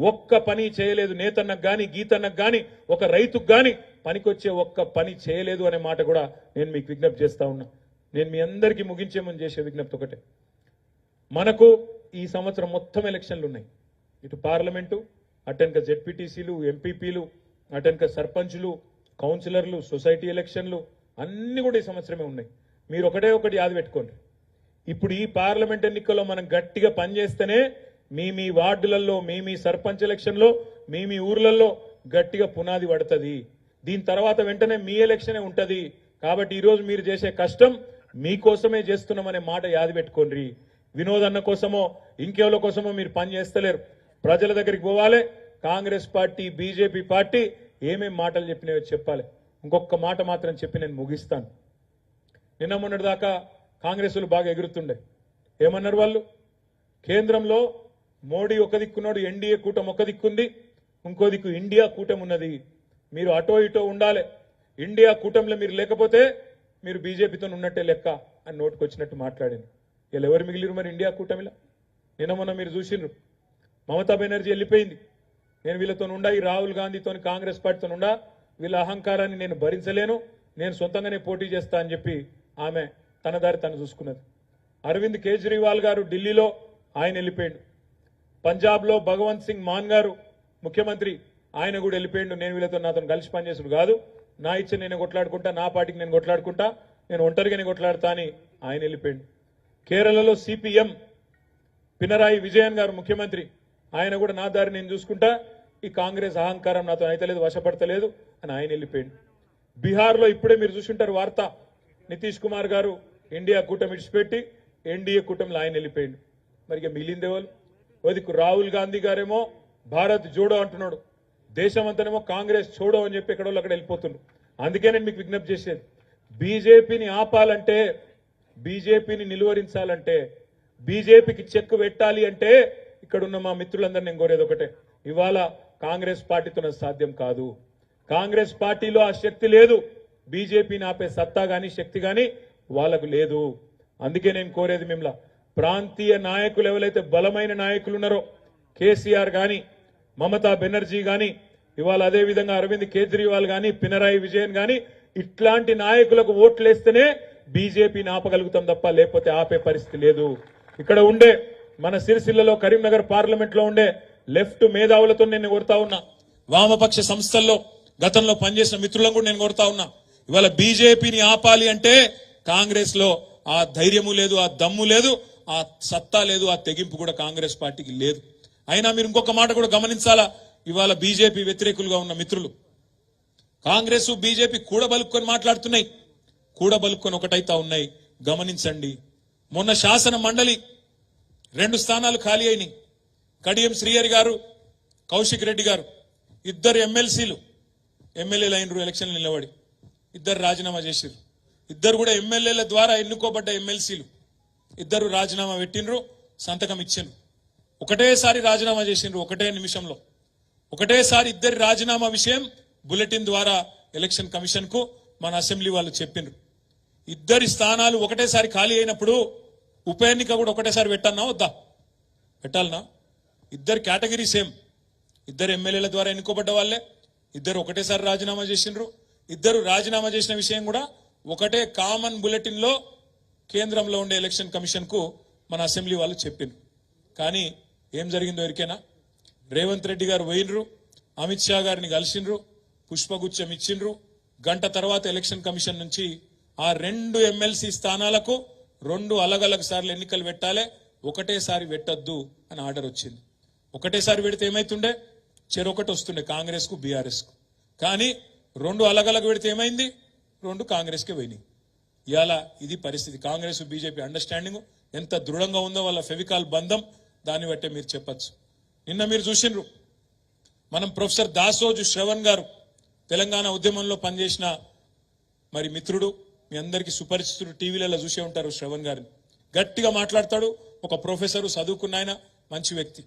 ఒక్క పని చేయలేదు. నేతన్నకు గాని, గీతన్నకు గాని, ఒక రైతుకు గాని పనికొచ్చే ఒక్క పని చేయలేదు అనే మాట కూడా నేను మీకు విజ్ఞప్తి చేస్తా ఉన్నా. నేను మీ అందరికీ ముగించేమని చేసే విజ్ఞప్తి ఒకటే, మనకు ఈ సంవత్సరం మొత్తం ఎలక్షన్లు ఉన్నాయి. ఇటు పార్లమెంటు, అటెన్క జెడ్పీటీసీలు, ఎంపీపీలు, అటెన్క సర్పంచులు, కౌన్సిలర్లు, సొసైటీ ఎలక్షన్లు అన్ని కూడా ఈ సంవత్సరమే ఉన్నాయి. మీరు ఒకటి యాది పెట్టుకోండి. ఇప్పుడు ఈ పార్లమెంట్ ఎన్నికల్లో మనం గట్టిగా పనిచేస్తేనే మీ వార్డులలో, మీ సర్పంచ్ ఎలక్షన్లో, మీ ఊర్లలో గట్టిగా పునాది పడుతుంది. దీని తర్వాత వెంటనే మీ ఎలక్షనే ఉంటది. కాబట్టి ఈరోజు మీరు చేసే కష్టం మీకోసమే చేస్తున్నామనే మాట యాది పెట్టుకోండి. వినోద్ అన్న కోసమో ఇంకెవరి కోసమో మీరు పని చేస్తలేరు. ప్రజల దగ్గరికి పోవాలి. కాంగ్రెస్ పార్టీ, బీజేపీ పార్టీ ఏమేం మాటలు చెప్పినాయో చెప్పాలి. ఇంకొక మాట మాత్రం చెప్పి నేను ముగిస్తాను. నిన్న మొన్నటి దాకా కాంగ్రెస్లు బాగా ఎగురుతుండే. ఏమన్నారు వాళ్ళు? కేంద్రంలో మోడీ ఒక దిక్కున్నాడు, ఎన్డీఏ కూటమి ఒక దిక్కుంది, ఇంకో దిక్కు ఇండియా కూటమి ఉన్నది. మీరు అటో ఇటో ఉండాలి. ఇండియా కూటమిలో మీరు లేకపోతే మీరు బీజేపీతో ఉన్నట్టే లెక్క అని నోటుకొచ్చినట్టు మాట్లాడింది. వీళ్ళు ఎవరు మిగిలిరు మరి ఇండియా కూటమిలో? నిన్న మొన్న మీరు చూసిండ్రు, మమతా బెనర్జీ వెళ్ళిపోయింది. నేను వీళ్ళతో ఉండా, ఈ రాహుల్ గాంధీతో, కాంగ్రెస్ పార్టీతో ఉండా, వీళ్ళ అహంకారాన్ని నేను భరించలేను, నేను సొంతంగానే పోటీ చేస్తా అని చెప్పి ఆమె తన దారి తను చూసుకున్నది. అరవింద్ కేజ్రీవాల్ గారు ఢిల్లీలో ఆయన వెళ్ళిపోయిండు. పంజాబ్లో భగవంత్ సింగ్ మాన్ గారు ముఖ్యమంత్రి, ఆయన కూడా వెళ్ళిపోయిండు. నేను వీళ్ళతో నాతో కలిసి పనిచేసుడు కాదు, నా ఇచ్చ నేను కొట్లాడుకుంటా, నా పార్టీకి నేను కొట్లాడుకుంటా, నేను ఒంటరిగానే కొట్లాడతా అని ఆయన వెళ్ళిపోయిండు. కేరళలో సిపిఎం పినరాయి విజయన్ గారు ముఖ్యమంత్రి, ఆయన కూడా నా దారి నేను చూసుకుంటా, ఈ కాంగ్రెస్ అహంకారం నాతో అయితలేదు, వశపడతలేదు అని ఆయన వెళ్ళిపోయిండు. బీహార్లో ఇప్పుడే మీరు చూసుంటారు వార్త, నితీష్ కుమార్ గారు ఇండియా కూటమి విడిచిపెట్టి ఎన్డీఏ కూటమిలో ఆయన వెళ్ళిపోయిండు. మరి ఇక మిగిలిందేవాళ్ళు? ఓదికు రాహుల్ గాంధీ గారేమో భారత్ జోడో అంటున్నాడు, దేశమంతానేమో కాంగ్రెస్ చూడో అని చెప్పి ఎక్కడో అక్కడ వెళ్ళిపోతున్నారు. అందుకే నేను మీకు విజ్ఞప్తి చేసేది, బీజేపీని ఆపాలంటే, బీజేపీని నిలువరించాలంటే, బీజేపీకి చెక్కు పెట్టాలి అంటే ఇక్కడ ఉన్న మా మిత్రులందరూ నేను కోరేది ఒకటే, ఇవాళ కాంగ్రెస్ పార్టీతో సాధ్యం కాదు. కాంగ్రెస్ పార్టీలో ఆ శక్తి లేదు. బీజేపీని ఆపే సత్తా గాని శక్తి గాని వాళ్ళకు లేదు. అందుకే నేను కోరేది మిమ్మల్ని, ప్రాంతీయ నాయకులు ఎవరైతే బలమైన నాయకులు ఉన్నారో, కేసీఆర్ గాని, మమతా బెనర్జీ గాని, ఇవాళ అదే విధంగా అరవింద్ కేజ్రీవాల్ గాని, పినరాయి విజయన్ గాని, ఇట్లాంటి నాయకులకు ఓట్లేస్తేనే బీజేపీని ఆపగలుగుతాం తప్ప లేకపోతే ఆపే పరిస్థితి లేదు. ఇక్కడ ఉండే మన సిరిసిల్లలో, కరీంనగర్ పార్లమెంట్ లో ఉండే లెఫ్ట్ మేధావులతో నేను కొడతా ఉన్నా, వామపక్ష సంస్థల్లో గతంలో పనిచేసిన మిత్రులను కూడా నేను కొడతా ఉన్నా. ఇవాళ బీజేపీని ఆపాలి అంటే కాంగ్రెస్ లో ఆ ధైర్యము లేదు, ఆ దమ్ము లేదు, ఆ సత్తా లేదు, ఆ తెగింపు కూడా కాంగ్రెస్ పార్టీకి లేదు. అయినా మీరు ఇంకొక మాట కూడా గమనించాలా, ఇవాళ బీజేపీ వ్యతిరేకులుగా ఉన్న మిత్రులు కాంగ్రెస్ బీజేపీ కూడబలుక్కొని మాట్లాడుతున్నాయి, కూడబలుక్కొని ఒకటైతా ఉన్నాయి. గమనించండి, మొన్న శాసన మండలి 2 స్థానాలు ఖాళీ అయినాయి. కడియం శ్రీహరి గారు, కౌశిక్ రెడ్డి గారు, ఇద్దరు ఎమ్మెల్సీలు ఎమ్మెల్యేలు అయినరు, ఎలక్షన్లు నిలబడి ఇద్దరు రాజీనామా చేసిరు. ఇద్దరు కూడా ఎమ్మెల్యేల ద్వారా ఎన్నుకోబడ్డ ఎమ్మెల్సీలు, ఇద్దరు రాజీనామా పెట్టినరు, సంతకం ఇచ్చిండ్రు. ఒకటేసారి రాజీనామా చేసిండ్రు, ఒకటే నిమిషంలో. ఒకటేసారి ఇద్దరి రాజీనామా విషయం బులెటిన్ ద్వారా ఎలక్షన్ కమిషన్ కు మన అసెంబ్లీ వాళ్ళు చెప్పిండ్రు. ఇద్దరి స్థానాలు ఒకటేసారి ఖాళీ అయినప్పుడు ఉప ఎన్నిక కూడా ఒకటేసారి పెట్టన్నా వద్దా? పెట్టాలనా? ఇద్దరు కేటగిరీ సేమ్, ఇద్దరు ఎమ్మెల్యేల ద్వారా ఎన్నుకోబడ్డ వాళ్ళే, ఇద్దరు ఒకటేసారి రాజీనామా చేసిండ్రు. ఇద్దరు రాజీనామా చేసిన విషయం కూడా ఒకటే కామన్ బులెటిన్ లో కేంద్రంలో ఉండే ఎలక్షన్ కమిషన్ కు మన అసెంబ్లీ వాళ్ళు చెప్పిండ్రు. కానీ ఏం జరిగిందో ఎరికేనా? రేవంత్ రెడ్డి గారు పోయినరు, అమిత్ షా గారిని కలిసిండ్రు, పుష్పగుచ్చం ఇచ్చిండ్రు. గంట తర్వాత ఎలక్షన్ కమిషన్ నుంచి ఆ 2 ఎమ్మెల్సీ స్థానాలకు 2 అలగలగ సార్లు ఎన్నికలు పెట్టాలి, ఒకటేసారి పెట్టద్దు అని ఆర్డర్ వచ్చింది. ఒకటేసారి పెడితే ఏమైతుండే? చెరొకటి వస్తుండే కాంగ్రెస్ కు, బీఆర్ఎస్ కు. కానీ 2 అలగలగ పెడితే ఏమైంది? 2 కాంగ్రెస్ కే పోయినాయి. ఇవాళ ఇది పరిస్థితి. కాంగ్రెస్ బీజేపీ అండర్స్టాండింగ్ ఎంత దృఢంగా ఉందో వాళ్ళ ఫెవికాల్ బంధం, దాన్ని బట్టే మీరు చెప్పచ్చు. నిన్న మీరు చూసిండ్రు, మనం ప్రొఫెసర్ దాసోజు శ్రవణ్ గారు తెలంగాణ ఉద్యమంలో పనిచేసిన మరి మిత్రుడు, మీ అందరికీ సుపరిచితుడు, టీవీలలో చూసే ఉంటారు శ్రవణ్ గారిని. గట్టిగా మాట్లాడతాడు, ఒక ప్రొఫెసరు, చదువుకున్న ఆయన, మంచి వ్యక్తి.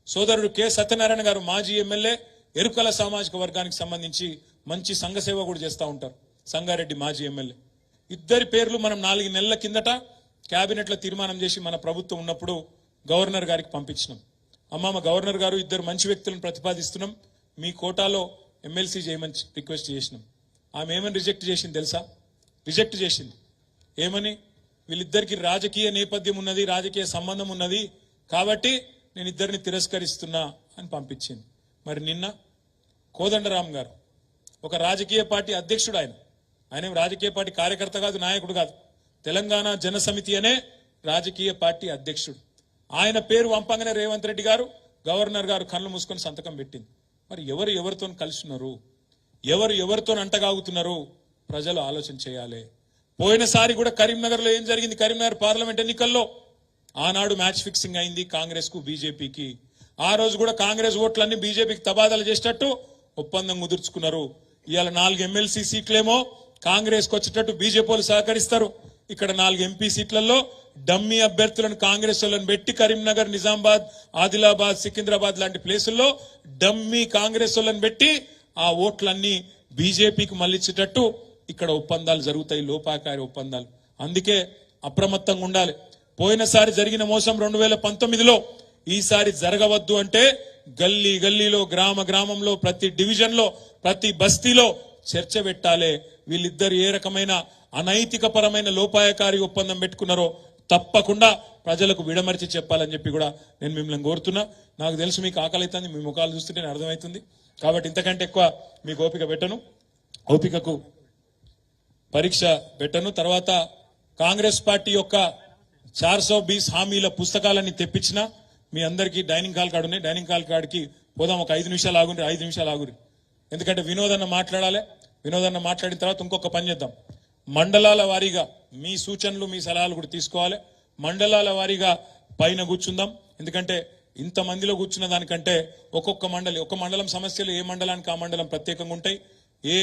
సోదరుడు కె సత్యనారాయణ గారు మాజీ ఎమ్మెల్యే, ఎరుకల సామాజిక వర్గానికి సంబంధించి మంచి సంఘ సేవ కూడా చేస్తూ ఉంటారు, సంగారెడ్డి మాజీ ఎమ్మెల్యే. ఇద్దరి పేర్లు మనం 4 నెలల కిందట కేబినెట్ లో తీర్మానం చేసి మన ప్రభుత్వం ఉన్నప్పుడు గవర్నర్ గారికి పంపించినాం. అమ్మ గవర్నర్ గారు, ఇద్దరు మంచి వ్యక్తులను ప్రతిపాదిస్తున్నాం, మీ కోటాలో ఎమ్మెల్సీ చేయమని రిక్వెస్ట్ చేసినాం. ఆమె ఏమని రిజెక్ట్ చేసింది తెలుసా? రిజెక్ట్ చేసింది. ఏమని? వీళ్ళిద్దరికి రాజకీయ నేపథ్యం ఉన్నది, రాజకీయ సంబంధం ఉన్నది కాబట్టి నేను ఇద్దరిని తిరస్కరిస్తున్నా అని పంపించింది. మరి నిన్న కోదండరామ్ గారు ఒక రాజకీయ పార్టీ అధ్యక్షుడు, ఆయన రాజకీయ పార్టీ కార్యకర్త కాదు, నాయకుడు కాదు, తెలంగాణ జనసమితి అనే రాజకీయ పార్టీ అధ్యక్షుడు. ఆయన పేరు వంపంగానే రేవంత్ రెడ్డి గారు, గవర్నర్ గారు కళ్ళు మూసుకొని సంతకం పెట్టింది. మరి ఎవరు ఎవరితో కలుస్తున్నారు, ఎవరు ఎవరితో అంటగాగుతున్నారు, ప్రజలు ఆలోచన చేయాలి. పోయినసారి కూడా కరీంనగర్ లో ఏం జరిగింది, కరీంనగర్ పార్లమెంట్ ఎన్నికల్లో ఆనాడు మ్యాచ్ ఫిక్సింగ్ అయింది కాంగ్రెస్ కు బీజేపీకి. ఆ రోజు కూడా కాంగ్రెస్ ఓట్లన్నీ బీజేపీకి తబాదాలు చేసేటట్టు ఒప్పందం కుదుర్చుకున్నారు. ఇవాళ 4 ఎమ్మెల్సీ సీట్లేమో కాంగ్రెస్ కు వచ్చేటట్టు బీజేపీ వాళ్ళు సహకరిస్తారు. ఇక్కడ 4 ఎంపీ సీట్లలో డమ్మీ అభ్యర్థులను కాంగ్రెస్ వాళ్ళని పెట్టి కరీంనగర్, నిజామాబాద్, ఆదిలాబాద్, సికింద్రాబాద్ లాంటి ప్లేసుల్లో డమ్మీ కాంగ్రెస్ వాళ్ళని పెట్టి ఆ ఓట్లన్నీ బీజేపీకి మళ్ళించేటట్టు ఇక్కడ ఒప్పందాలు జరుగుతాయి, లోపాకారి ఒప్పందాలు. అందుకే అప్రమత్తంగా ఉండాలి. పోయినసారి జరిగిన మోసం 2019లో ఈసారి జరగవద్దు అంటే గల్లీ గల్లీలో, గ్రామ గ్రామంలో, ప్రతి డివిజన్ లో, ప్రతి బస్తీలో చర్చ పెట్టాలి. వీళ్ళిద్దరు ఏ రకమైన అనైతిక పరమైన లోపాయకారి ఒప్పందం పెట్టుకున్నారో తప్పకుండా ప్రజలకు విడమర్చి చెప్పాలని చెప్పి కూడా నేను మిమ్మల్ని కోరుతున్నా. నాకు తెలుసు మీకు ఆకలి అవుతుంది, మీ ముఖాలు చూస్తుంటే అర్థమవుతుంది. కాబట్టి ఇంతకంటే ఎక్కువ మీకు ఓపిక పెట్టను, ఓపికకు పరీక్ష పెట్టను. తర్వాత కాంగ్రెస్ పార్టీ యొక్క 420 హామీల పుస్తకాలన్నీ తెప్పించిన మీ అందరికీ డైనింగ్ హాల్ కార్డు ఉన్నాయి. డైనింగ్ హాల్ కార్డుకి పోదాం. ఒక 5 నిమిషాలు ఆగుండ్రి, 5 నిమిషాలు ఆగురి. ఎందుకంటే వినోదన్న మాట్లాడాలి. వినోదన్న మాట్లాడిన తర్వాత ఇంకొక పని చేద్దాం. మండలాల వారీగా మీ సూచనలు, మీ సలహాలు కూడా తీసుకోవాలి. మండలాల వారీగా పైన కూర్చుందాం. ఎందుకంటే ఇంత మందిలో కూర్చున్న దానికంటే ఒక్కొక్క మండలం సమస్యలు ఏ మండలానికి ఆ మండలం ప్రత్యేకంగా ఉంటాయి, ఏ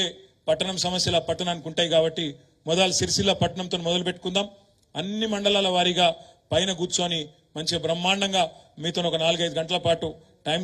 పట్టణం సమస్యలు ఆ పట్టణానికి ఉంటాయి. కాబట్టి మొదలు సిరిసిల్ల పట్టణంతో మొదలు పెట్టుకుందాం. అన్ని మండలాల వారీగా పైన కూర్చొని మంచిగా బ్రహ్మాండంగా మీతో ఒక 4-5 గంటల పాటు టైం